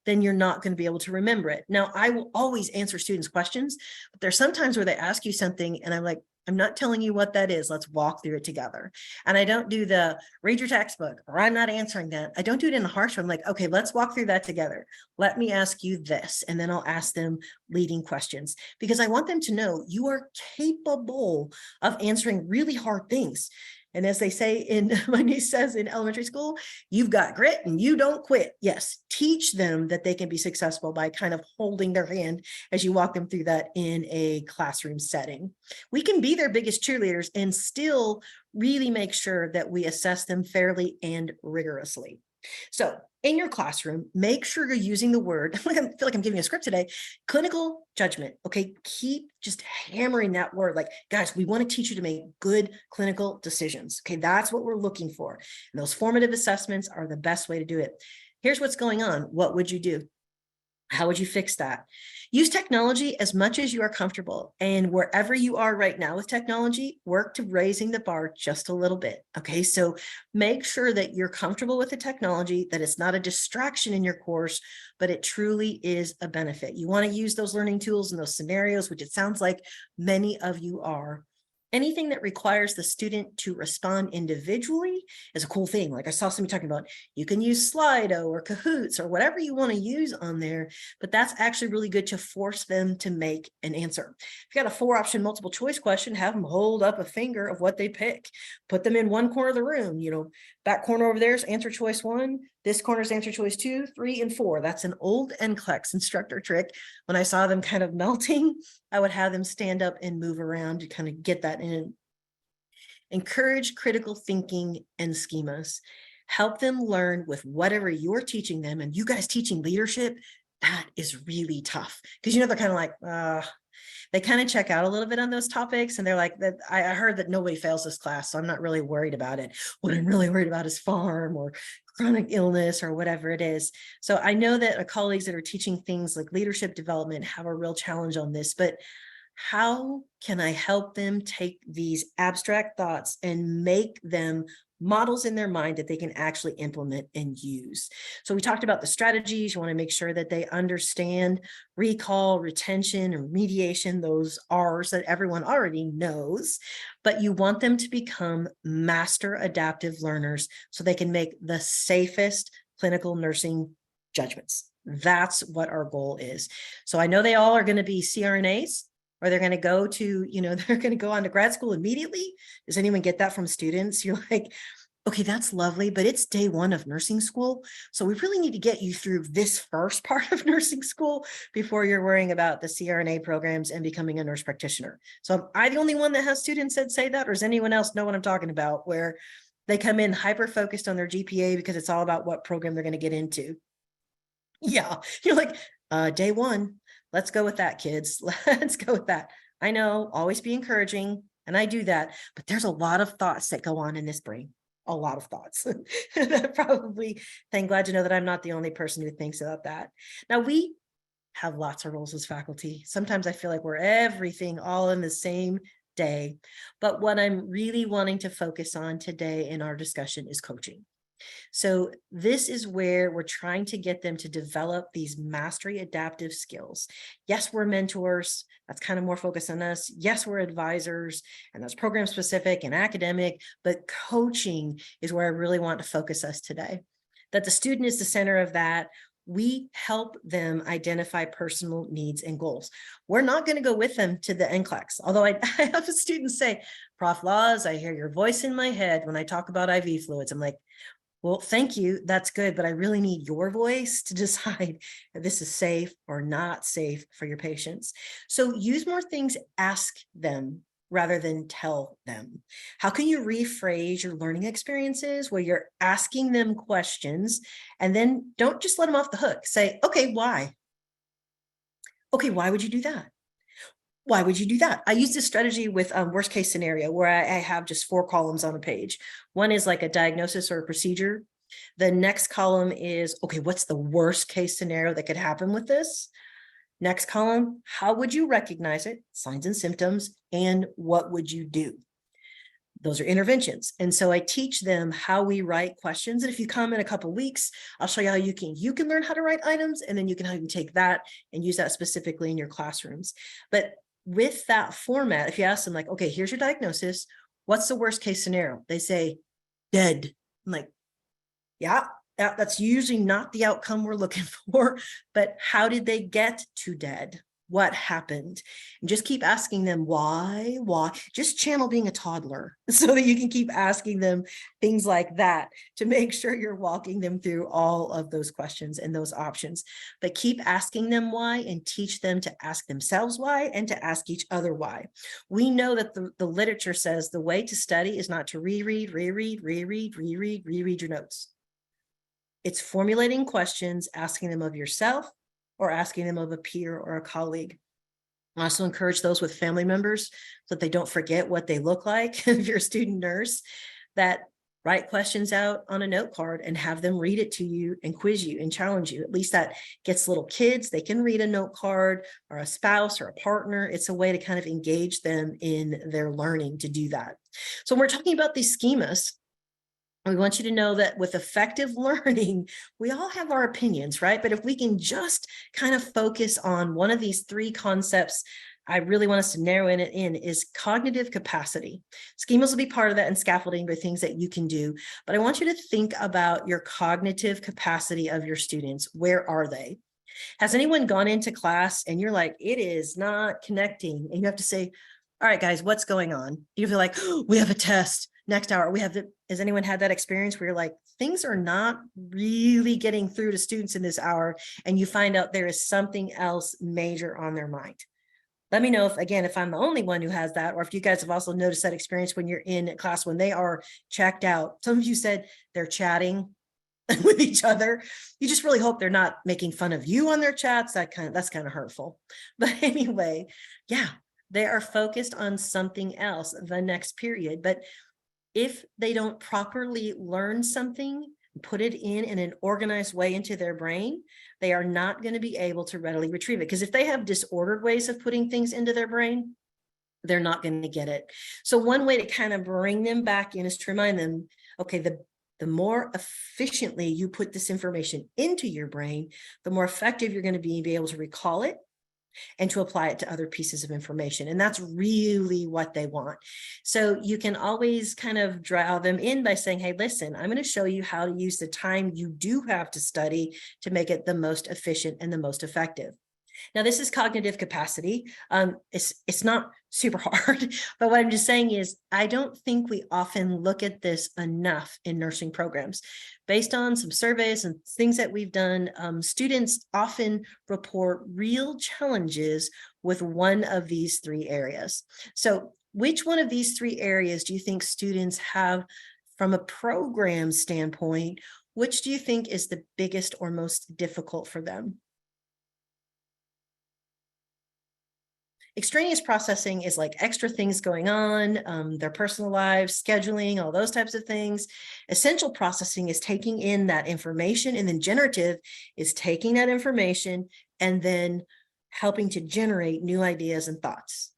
then you're not going to be able to remember it. Now, I will always answer students' questions, but there's sometimes where they ask you something and I'm like, I'm not telling you what that is. Let's walk through it together. And I don't do the read your textbook or I'm not answering that. I don't do it in a harsh way. I'm like, okay, let's walk through that together. Let me ask you this. And then I'll ask them leading questions because I want them to know you are capable of answering really hard things. And as they say in, my niece says in elementary school, you've got grit and you don't quit. Yes, teach them that they can be successful by kind of holding their hand as you walk them through that in a classroom setting. We can be their biggest cheerleaders and still really make sure that we assess them fairly and rigorously. So in your classroom, make sure you're using the word, I feel like I'm giving a script today, clinical judgment. Okay. Keep just hammering that word. Like, guys, we want to teach you to make good clinical decisions. Okay. That's what we're looking for. And those formative assessments are the best way to do it. Here's what's going on. What would you do? How would you fix that? Use technology as much as you are comfortable. And wherever you are right now with technology, work to raising the bar just a little bit. Okay, so make sure that you're comfortable with the technology, that it's not a distraction in your course, but it truly is a benefit. You want to use those learning tools in those scenarios, which it sounds like many of you are. Anything that requires the student to respond individually is a cool thing. Like I saw somebody talking about, you can use Slido or Kahoots or whatever you want to use on there, but that's actually really good to force them to make an answer. If you got a 4-option multiple choice question, have them hold up a finger of what they pick, put them in one corner of the room, that corner over there is answer choice 1, this corner is answer choice 2, 3, and 4. That's an old NCLEX instructor trick. When I saw them kind of melting, I would have them stand up and move around to kind of get that in. Encourage critical thinking and schemas. Help them learn with whatever you're teaching them. And you guys teaching leadership, that is really tough because they're kind of like, they kind of check out a little bit on those topics. And they're like, that I heard that nobody fails this class, so I'm not really worried about it. What I'm really worried about is farm or chronic illness or whatever it is. So I know that colleagues that are teaching things like leadership development have a real challenge on this, but How can I help them take these abstract thoughts and make them models in their mind that they can actually implement and use? So we talked about the strategies. You want to make sure that they understand recall, retention, and remediation, those R's that everyone already knows, but you want them to become master adaptive learners so they can make the safest clinical nursing judgments. That's what our goal is. So I know they all are going to be CRNAs, or they're going to go to, they're going to go on to grad school immediately. Does anyone get that from students? You're like, okay, that's lovely, but it's day one of nursing school. So we really need to get you through this first part of nursing school before you're worrying about the CRNA programs and becoming a nurse practitioner. So am I the only one that has students that say that, or does anyone else know what I'm talking about, where they come in hyper focused on their GPA because it's all about what program they're going to get into? Yeah, you're like, day one, let's go with that, kids. Let's go with that. I know, always be encouraging, and I do that, but there's a lot of thoughts that go on in this brain. A lot of thoughts. That probably, thank glad to know that I'm not the only person who thinks about that. Now, we have lots of roles as faculty. Sometimes I feel like we're everything all in the same day. But what I'm really wanting to focus on today in our discussion is coaching. So this is where we're trying to get them to develop these mastery adaptive skills. Yes, we're mentors. That's kind of more focused on us. Yes, we're advisors, and that's program specific and academic, but coaching is where I really want to focus us today. That the student is the center of that. We help them identify personal needs and goals. We're not going to go with them to the NCLEX. Although I have a student say, Prof. Laws, I hear your voice in my head when I talk about IV fluids. I'm like, well, thank you. That's good. But I really need your voice to decide if this is safe or not safe for your patients. So use more things, ask them rather than tell them. How can you rephrase your learning experiences where you're asking them questions, and then don't just let them off the hook? Say, okay, why? Okay, why would you do that? Why would you do that? I use this strategy with worst case scenario where I have just 4 columns on a page. One is like a diagnosis or a procedure. The next column is, okay, what's the worst case scenario that could happen with this? Next column, how would you recognize it? Signs and symptoms, and what would you do? Those are interventions. And so I teach them how we write questions. And if you come in a couple of weeks, I'll show you how you can learn how to write items, and then you can take that and use that specifically in your classrooms. But with that format, if you ask them like, okay, here's your diagnosis, what's the worst case scenario? They say dead. I'm like, yeah, that's usually not the outcome we're looking for, but how did they get to dead? What happened? And just keep asking them why, just channel being a toddler so that you can keep asking them things like that to make sure you're walking them through all of those questions and those options. But keep asking them why and teach them to ask themselves why and to ask each other why. We know that the literature says the way to study is not to reread your notes. It's formulating questions, asking them of yourself or asking them of a peer or a colleague. I also encourage those with family members so that they don't forget what they look like. If you're a student nurse, that write questions out on a note card and have them read it to you and quiz you and challenge you. At least that gets little kids. They can read a note card, or a spouse or a partner. It's a way to kind of engage them in their learning to do that. So when we're talking about these schemas, we want you to know that with effective learning, we all have our opinions, right? But if we can just kind of focus on one of these 3 concepts, I really want us to narrow it in is cognitive capacity. Schemas will be part of that, and scaffolding are things that you can do. But I want you to think about your cognitive capacity of your students. Where are they? Has anyone gone into class and you're like, it is not connecting? And you have to say, all right, guys, what's going on? You feel like, oh, we have a test next hour. Has anyone had that experience where you're like, things are not really getting through to students in this hour, and you find out there is something else major on their mind? Let me know if I'm the only one who has that, or if you guys have also noticed that experience when you're in class, when they are checked out. Some of you said they're chatting with each other. You just really hope they're not making fun of you on their chats. That's kind of hurtful. But anyway, yeah, they are focused on something else the next period. But if they don't properly learn something, put it in an organized way into their brain, they are not going to be able to readily retrieve it. Because if they have disordered ways of putting things into their brain, they're not going to get it. So one way to kind of bring them back in is to remind them, okay, the more efficiently you put this information into your brain, the more effective you're going to be able to recall it and to apply it to other pieces of information. And that's really what they want. So you can always kind of draw them in by saying, hey, listen, I'm going to show you how to use the time you do have to study to make it the most efficient and the most effective. Now, this is cognitive capacity. It's not super hard, but what I'm just saying is I don't think we often look at this enough in nursing programs. Based on some surveys and things that we've done, students often report real challenges with one of these three areas. So which one of these three areas do you think students have from a program standpoint? Which do you think is the biggest or most difficult for them? Extraneous processing is like extra things going on, their personal lives, scheduling, all those types of things. Essential processing is taking in that information, and then generative is taking that information and then helping to generate new ideas and thoughts.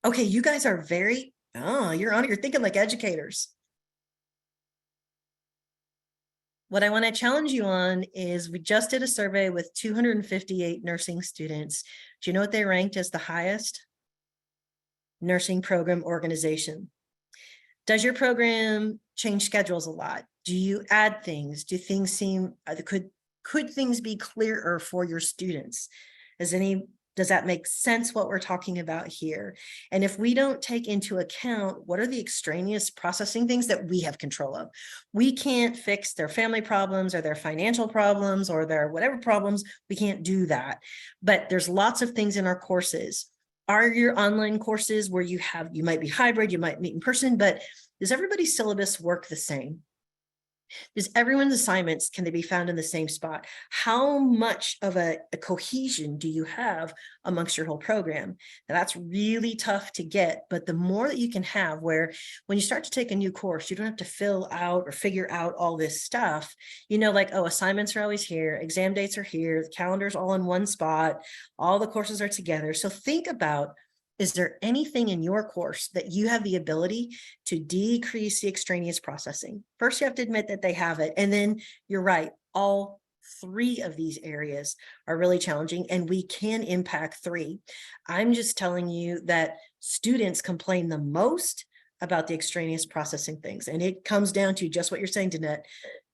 Okay, you guys are you're on it. You're thinking like educators. What I want to challenge you on is we just did a survey with 258 nursing students. Do you know what they ranked as the highest? Nursing program organization. Does your program change schedules a lot? Do you add things? Do things seem, could things be clearer for your students? Does that make sense what we're talking about here? And if we don't take into account what are the extraneous processing things that we have control of, we can't fix their family problems or their financial problems or their whatever problems, we can't do that. But there's lots of things in our courses. Are your online courses where you might be hybrid, you might meet in person, but does everybody's syllabus work the same? Does everyone's assignments, can they be found in the same spot? How much of a cohesion do you have amongst your whole program? Now, that's really tough to get, but the more that you can have, where when you start to take a new course, you don't have to fill out or figure out all this stuff, like, oh, assignments are always here, exam dates are here, the calendar's all in one spot, all the courses are together. So think about, is there anything in your course that you have the ability to decrease the extraneous processing? First, you have to admit that they have it. And then you're right, all three of these areas are really challenging, and we can impact three. I'm just telling you that students complain the most about the extraneous processing things. And it comes down to just what you're saying, Danette: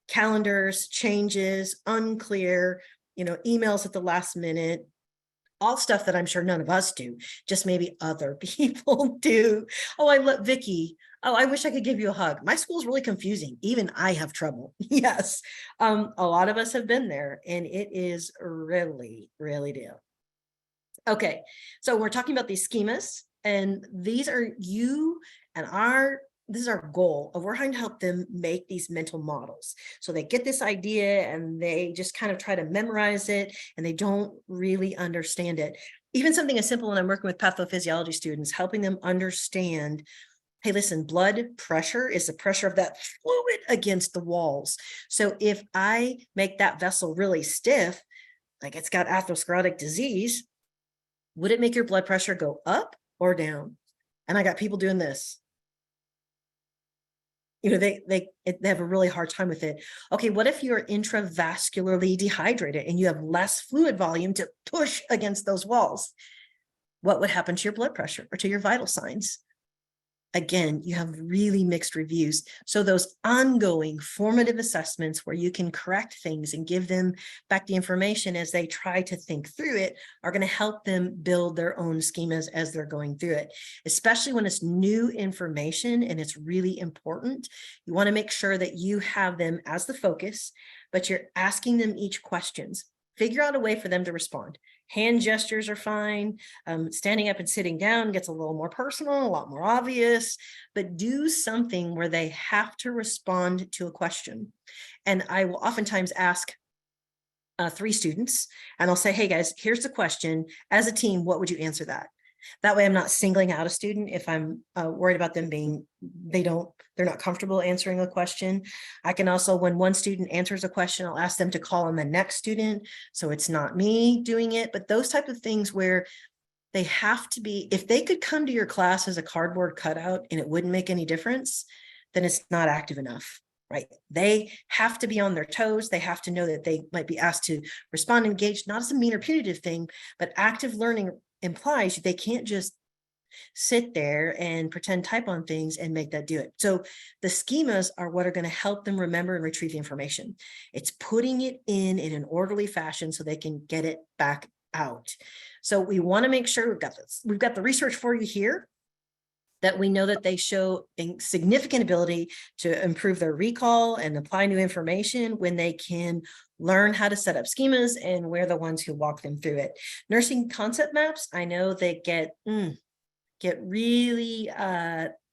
calendars, changes, unclear, emails at the last minute, all stuff that I'm sure none of us do, just maybe other people do. Oh, I love Vicky. Oh, I wish I could give you a hug. My school's really confusing. Even I have trouble. Yes. A lot of us have been there, and it is really, really deal. Okay. So we're talking about these schemas, and these are this is our goal of we're trying to help them make these mental models. So they get this idea and they just kind of try to memorize it, and they don't really understand it. Even something as simple when I'm working with pathophysiology students, helping them understand, hey, listen, blood pressure is the pressure of that fluid against the walls. So if I make that vessel really stiff, like it's got atherosclerotic disease, would it make your blood pressure go up or down? And I got people doing this. They have a really hard time with it. Okay, what if you're intravascularly dehydrated and you have less fluid volume to push against those walls? What would happen to your blood pressure or to your vital signs? Again, you have really mixed reviews. So those ongoing formative assessments where you can correct things and give them back the information as they try to think through it are going to help them build their own schemas as they're going through it, especially when it's new information and it's really important. You want to make sure that you have them as the focus, but you're asking them each questions. Figure out a way for them to respond. Hand gestures are fine. Standing up and sitting down gets a little more personal, a lot more obvious, but do something where they have to respond to a question. And I will oftentimes ask 3 students, and I'll say, hey guys, here's the question. As a team, what would you answer that? That way I'm not singling out a student if I'm worried about them they're not comfortable answering a question. I can also, when one student answers a question, I'll ask them to call on the next student. So it's not me doing it, but those type of things where they have to be, if they could come to your class as a cardboard cutout and it wouldn't make any difference, then it's not active enough, right? They have to be on their toes. They have to know that they might be asked to respond, engage, not as a mean or punitive thing, but active learning implies they can't just sit there and pretend type on things and make that do it. So the schemas are what are going to help them remember and retrieve the information. It's putting it in an orderly fashion so they can get it back out. So we want to make sure we've got the research for you here, that we know that they show a significant ability to improve their recall and apply new information when they can learn how to set up schemas, and we're the ones who walk them through it. Nursing concept maps, I know they get really,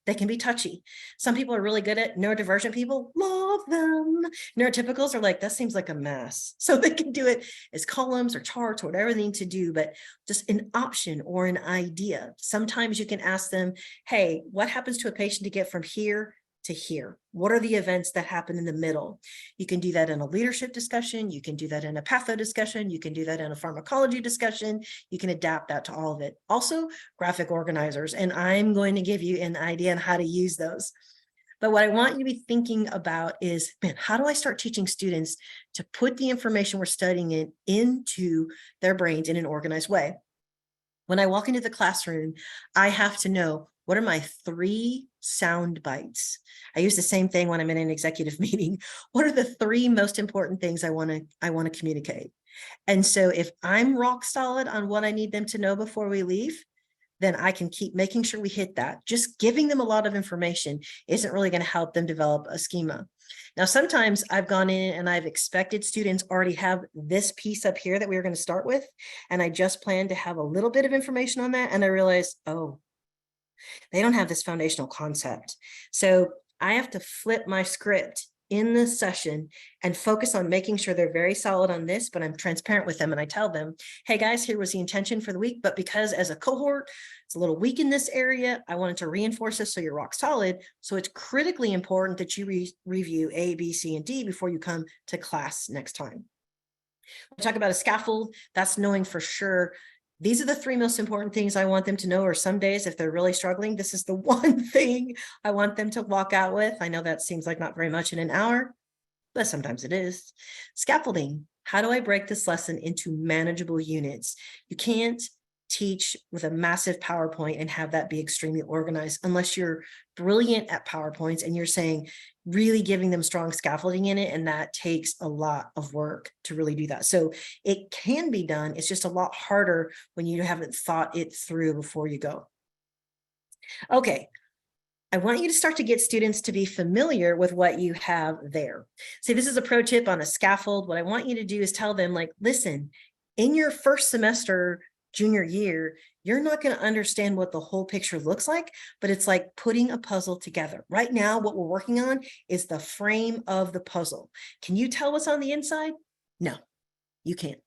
they can be touchy. Some people are really good at neurodivergent people, love them. Neurotypicals are like, that seems like a mess. So they can do it as columns or charts or whatever they need to do, but just an option or an idea. Sometimes you can ask them, hey, what happens to a patient to get from here to here? What are the events that happen in the middle? You can do that in a leadership discussion. You can do that in a patho discussion. You can do that in a pharmacology discussion. You can adapt that to all of it. Also, graphic organizers, and I'm going to give you an idea on how to use those. But what I want you to be thinking about is, man, how do I start teaching students to put the information we're studying into their brains in an organized way? When I walk into the classroom, I have to know, what are my 3 sound bites? I use the same thing when I'm in an executive meeting. What are the 3 most important things I want to communicate? And so if I'm rock solid on what I need them to know before we leave, then I can keep making sure we hit that. Just giving them a lot of information isn't really going to help them develop a schema. Now, sometimes I've gone in and I've expected students already have this piece up here that we were going to start with, and I just plan to have a little bit of information on that, and I realized, oh, they don't have this foundational concept. So I have to flip my script in this session and focus on making sure they're very solid on this, but I'm transparent with them and I tell them, hey guys, here was the intention for the week, but because as a cohort, it's a little weak in this area, I wanted to reinforce this so you're rock solid. So it's critically important that you review A, B, C, and D before you come to class next time. We talk about a scaffold, that's knowing for sure these are the 3 most important things I want them to know, or some days if they're really struggling, this is the one thing I want them to walk out with. I know that seems like not very much in an hour, but sometimes it is. Scaffolding, how do I break this lesson into manageable units? You can't teach with a massive PowerPoint and have that be extremely organized unless you're brilliant at PowerPoints and you're saying, really giving them strong scaffolding in it. And that takes a lot of work to really do that. So it can be done. It's just a lot harder when you haven't thought it through before you go. Okay. I want you to start to get students to be familiar with what you have there. See, this is a pro tip on a scaffold. What I want you to do is tell them, like, listen, in your first semester, junior year, you're not going to understand what the whole picture looks like, but it's like putting a puzzle together. Right now, what we're working on is the frame of the puzzle. Can you tell what's on the inside? No, you can't.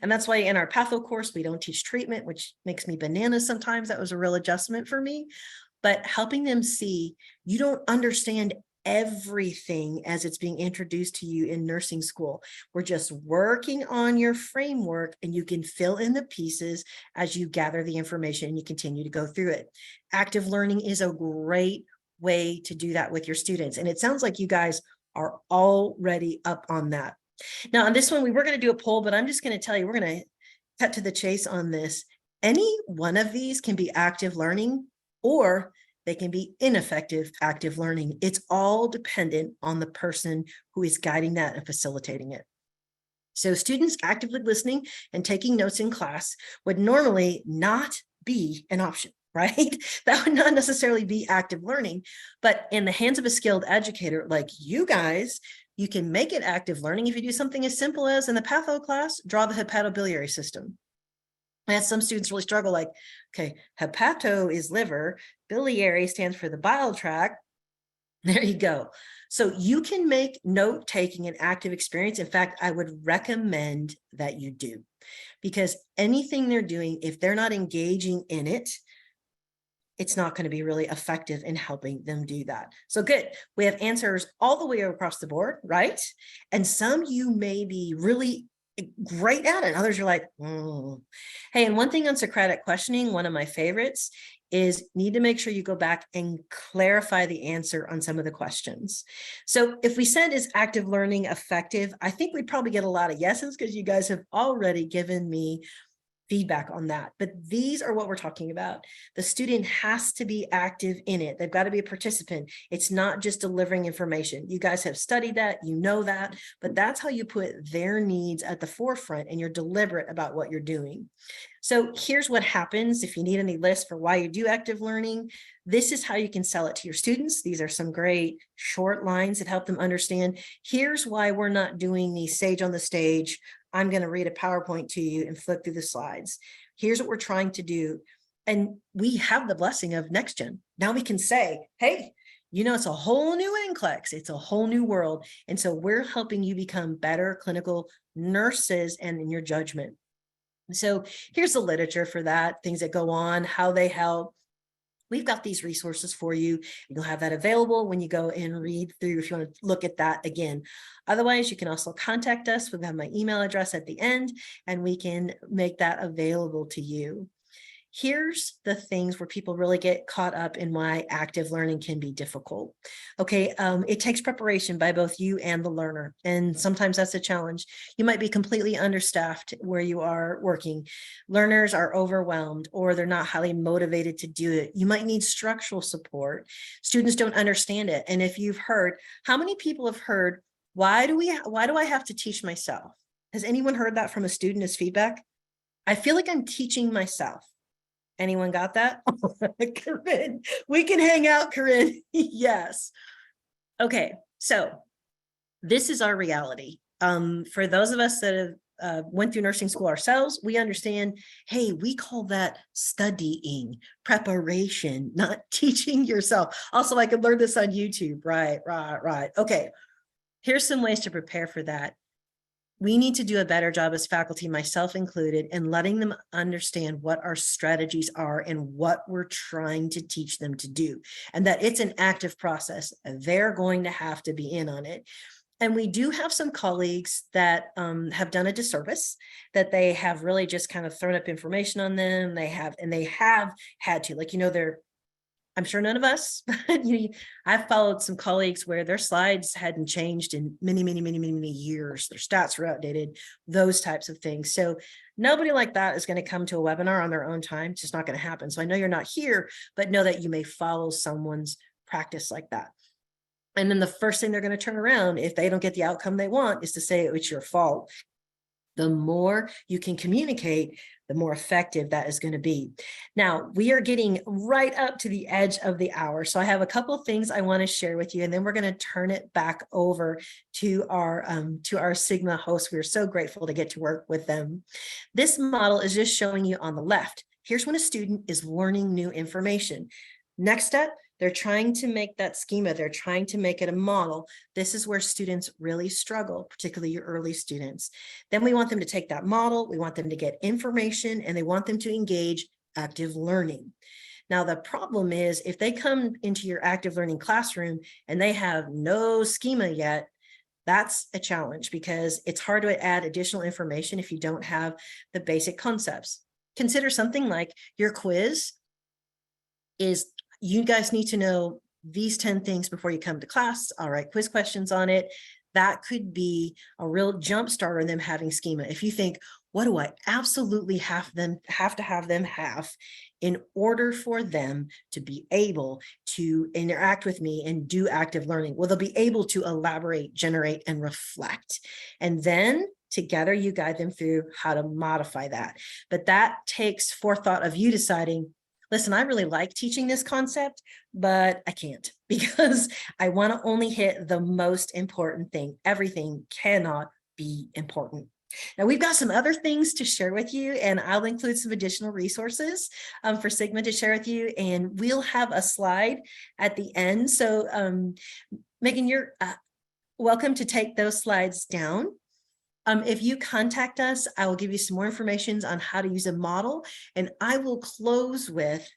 And that's why in our patho course, we don't teach treatment, which makes me bananas sometimes. That was a real adjustment for me. But helping them see you don't understand everything as it's being introduced to you in nursing school. We're just working on your framework and you can fill in the pieces as you gather the information and you continue to go through it. Active learning is a great way to do that with your students. And it sounds like you guys are already up on that. Now on this one, we were going to do a poll, but I'm just going to tell you, we're going to cut to the chase on this. Any one of these can be active learning, or they can be ineffective active learning. It's all dependent on the person who is guiding that and facilitating it. So students actively listening and taking notes in class would normally not be an option, right? That would not necessarily be active learning, but in the hands of a skilled educator like you guys, you can make it active learning if you do something as simple as, in the patho class, draw the hepatobiliary system. And some students really struggle, like, okay, hepato is liver, biliary stands for the bile tract. There you go. So you can make note-taking an active experience. In fact, I would recommend that you do. because anything they're doing, if they're not engaging in it, it's not going to be really effective in helping them do that. So good. We have answers all the way across the board, right? And some you may be really great at it. Others are like, Hey, and one thing on Socratic questioning, one of my favorites, is need to make sure you go back and clarify the answer on some of the questions. So if we said, is active learning effective? I think we'd probably get a lot of yeses because you guys have already given me feedback on that. But these are what we're talking about. The student has to be active in it. They've got to be a participant. It's not just delivering information. You guys have studied that, you know that, but that's how you put their needs at the forefront and you're deliberate about what you're doing. So here's what happens if you need any lists for why you do active learning. This is how you can sell it to your students. These are some great short lines that help them understand. Here's why we're not doing the sage on the stage. I'm going to read a PowerPoint to you and flip through the slides. Here's what we're trying to do. And we have the blessing of next gen. Now we can say, hey, it's a whole new NCLEX. It's a whole new world. And so we're helping you become better clinical nurses and in your judgment. So here's the literature for that, things that go on, how they help. We've got these resources for you. You'll have that available when you go and read through if you want to look at that again. Otherwise, you can also contact us. We'll have my email address at the end, and we can make that available to you. Here's the things where people really get caught up in why active learning can be difficult. Okay, it takes preparation by both you and the learner, and sometimes that's a challenge. You might be completely understaffed where you are working. Learners are overwhelmed or they're not highly motivated to do it. You might need structural support. Students don't understand it. And if you've heard, how many people have heard, why do I have to teach myself? Has anyone heard that from a student as feedback? I feel like I'm teaching myself. Anyone got that? Corinne, we can hang out, Corinne. Yes. Okay, so this is our reality. For those of us that have went through nursing school ourselves, we understand, hey, we call that studying, preparation, not teaching yourself. Also, I could learn this on YouTube. Right. Okay, here's some ways to prepare for that. We need to do a better job as faculty, myself included, in letting them understand what our strategies are and what we're trying to teach them to do, and that it's an active process. They're going to have to be in on it. And we do have some colleagues that have done a disservice, that they have really just kind of thrown up information on them. They have had to, they're, I'm sure none of us, I've followed some colleagues where their slides hadn't changed in many, many, many, many, many years. Their stats were outdated, those types of things. So nobody like that is going to come to a webinar on their own time. It's just not going to happen. So I know you're not here, but know that you may follow someone's practice like that. And then the first thing they're going to turn around, if they don't get the outcome they want, is to say it's your fault. The more you can communicate, the more effective that is going to be. Now, we are getting right up to the edge of the hour. So I have a couple of things I want to share with you, and then we're going to turn it back over to our Sigma hosts. We're so grateful to get to work with them. This model is just showing you on the left. Here's when a student is learning new information. Next step, they're trying to make that schema. They're trying to make it a model. This is where students really struggle, particularly your early students. Then we want them to take that model. We want them to get information, and they want them to engage active learning. Now, the problem is if they come into your active learning classroom and they have no schema yet, that's a challenge because it's hard to add additional information if you don't have the basic concepts. Consider something like your quiz is, you guys need to know these 10 things before you come to class. All right, quiz questions on it. That could be a real jump starter in them having schema. If you think, what do I absolutely have to have them have in order for them to be able to interact with me and do active learning? Well, they'll be able to elaborate, generate, and reflect. And then together you guide them through how to modify that. But that takes forethought of you deciding, listen, I really like teaching this concept, but I can't because I want to only hit the most important thing. Everything cannot be important. Now, we've got some other things to share with you, and I'll include some additional resources for Sigma to share with you, and we'll have a slide at the end. So Megan, you're welcome to take those slides down. If you contact us, I will give you some more information on how to use a model, and I will close with,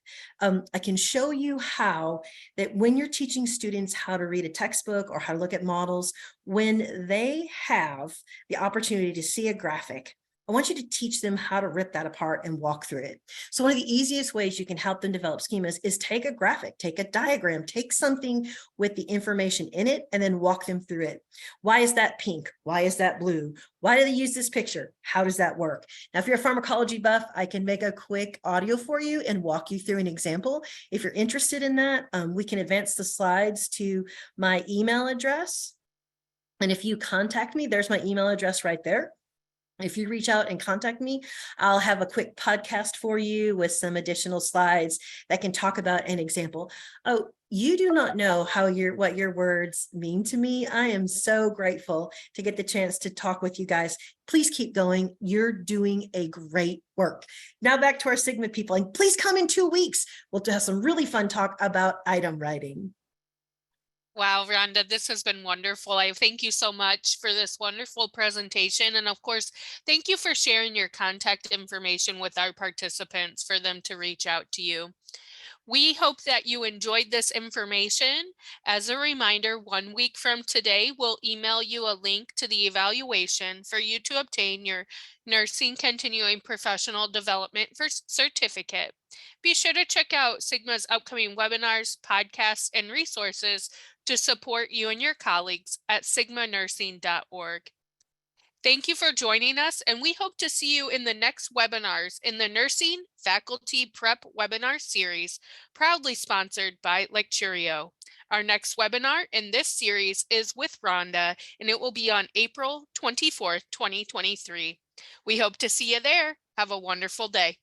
I can show you how that when you're teaching students how to read a textbook or how to look at models, when they have the opportunity to see a graphic, I want you to teach them how to rip that apart and walk through it. So one of the easiest ways you can help them develop schemas is take a graphic, take a diagram, take something with the information in it, and then walk them through it. Why is that pink? Why is that blue? Why do they use this picture? How does that work? Now, if you're a pharmacology buff, I can make a quick audio for you and walk you through an example. If you're interested in that, we can advance the slides to my email address. And if you contact me, there's my email address right there. If you reach out and contact me, I'll have a quick podcast for you with some additional slides that can talk about an example. Oh, you do not know what your words mean to me. I am so grateful to get the chance to talk with you guys. Please keep going. You're doing a great work. Now back to our Sigma people, and please come in 2 weeks. We'll have some really fun talk about item writing. Wow, Rhonda, this has been wonderful. I thank you so much for this wonderful presentation. And of course, thank you for sharing your contact information with our participants for them to reach out to you. We hope that you enjoyed this information. As a reminder, 1 week from today, we'll email you a link to the evaluation for you to obtain your Nursing Continuing Professional Development certificate. Be sure to check out Sigma's upcoming webinars, podcasts, and resources to support you and your colleagues at sigmanursing.org. Thank you for joining us, and we hope to see you in the next webinars in the Nursing Faculty Prep webinar series, proudly sponsored by Lecturio. Our next webinar in this series is with Rhonda, and it will be on April 24th, 2023. We hope to see you there. Have a wonderful day.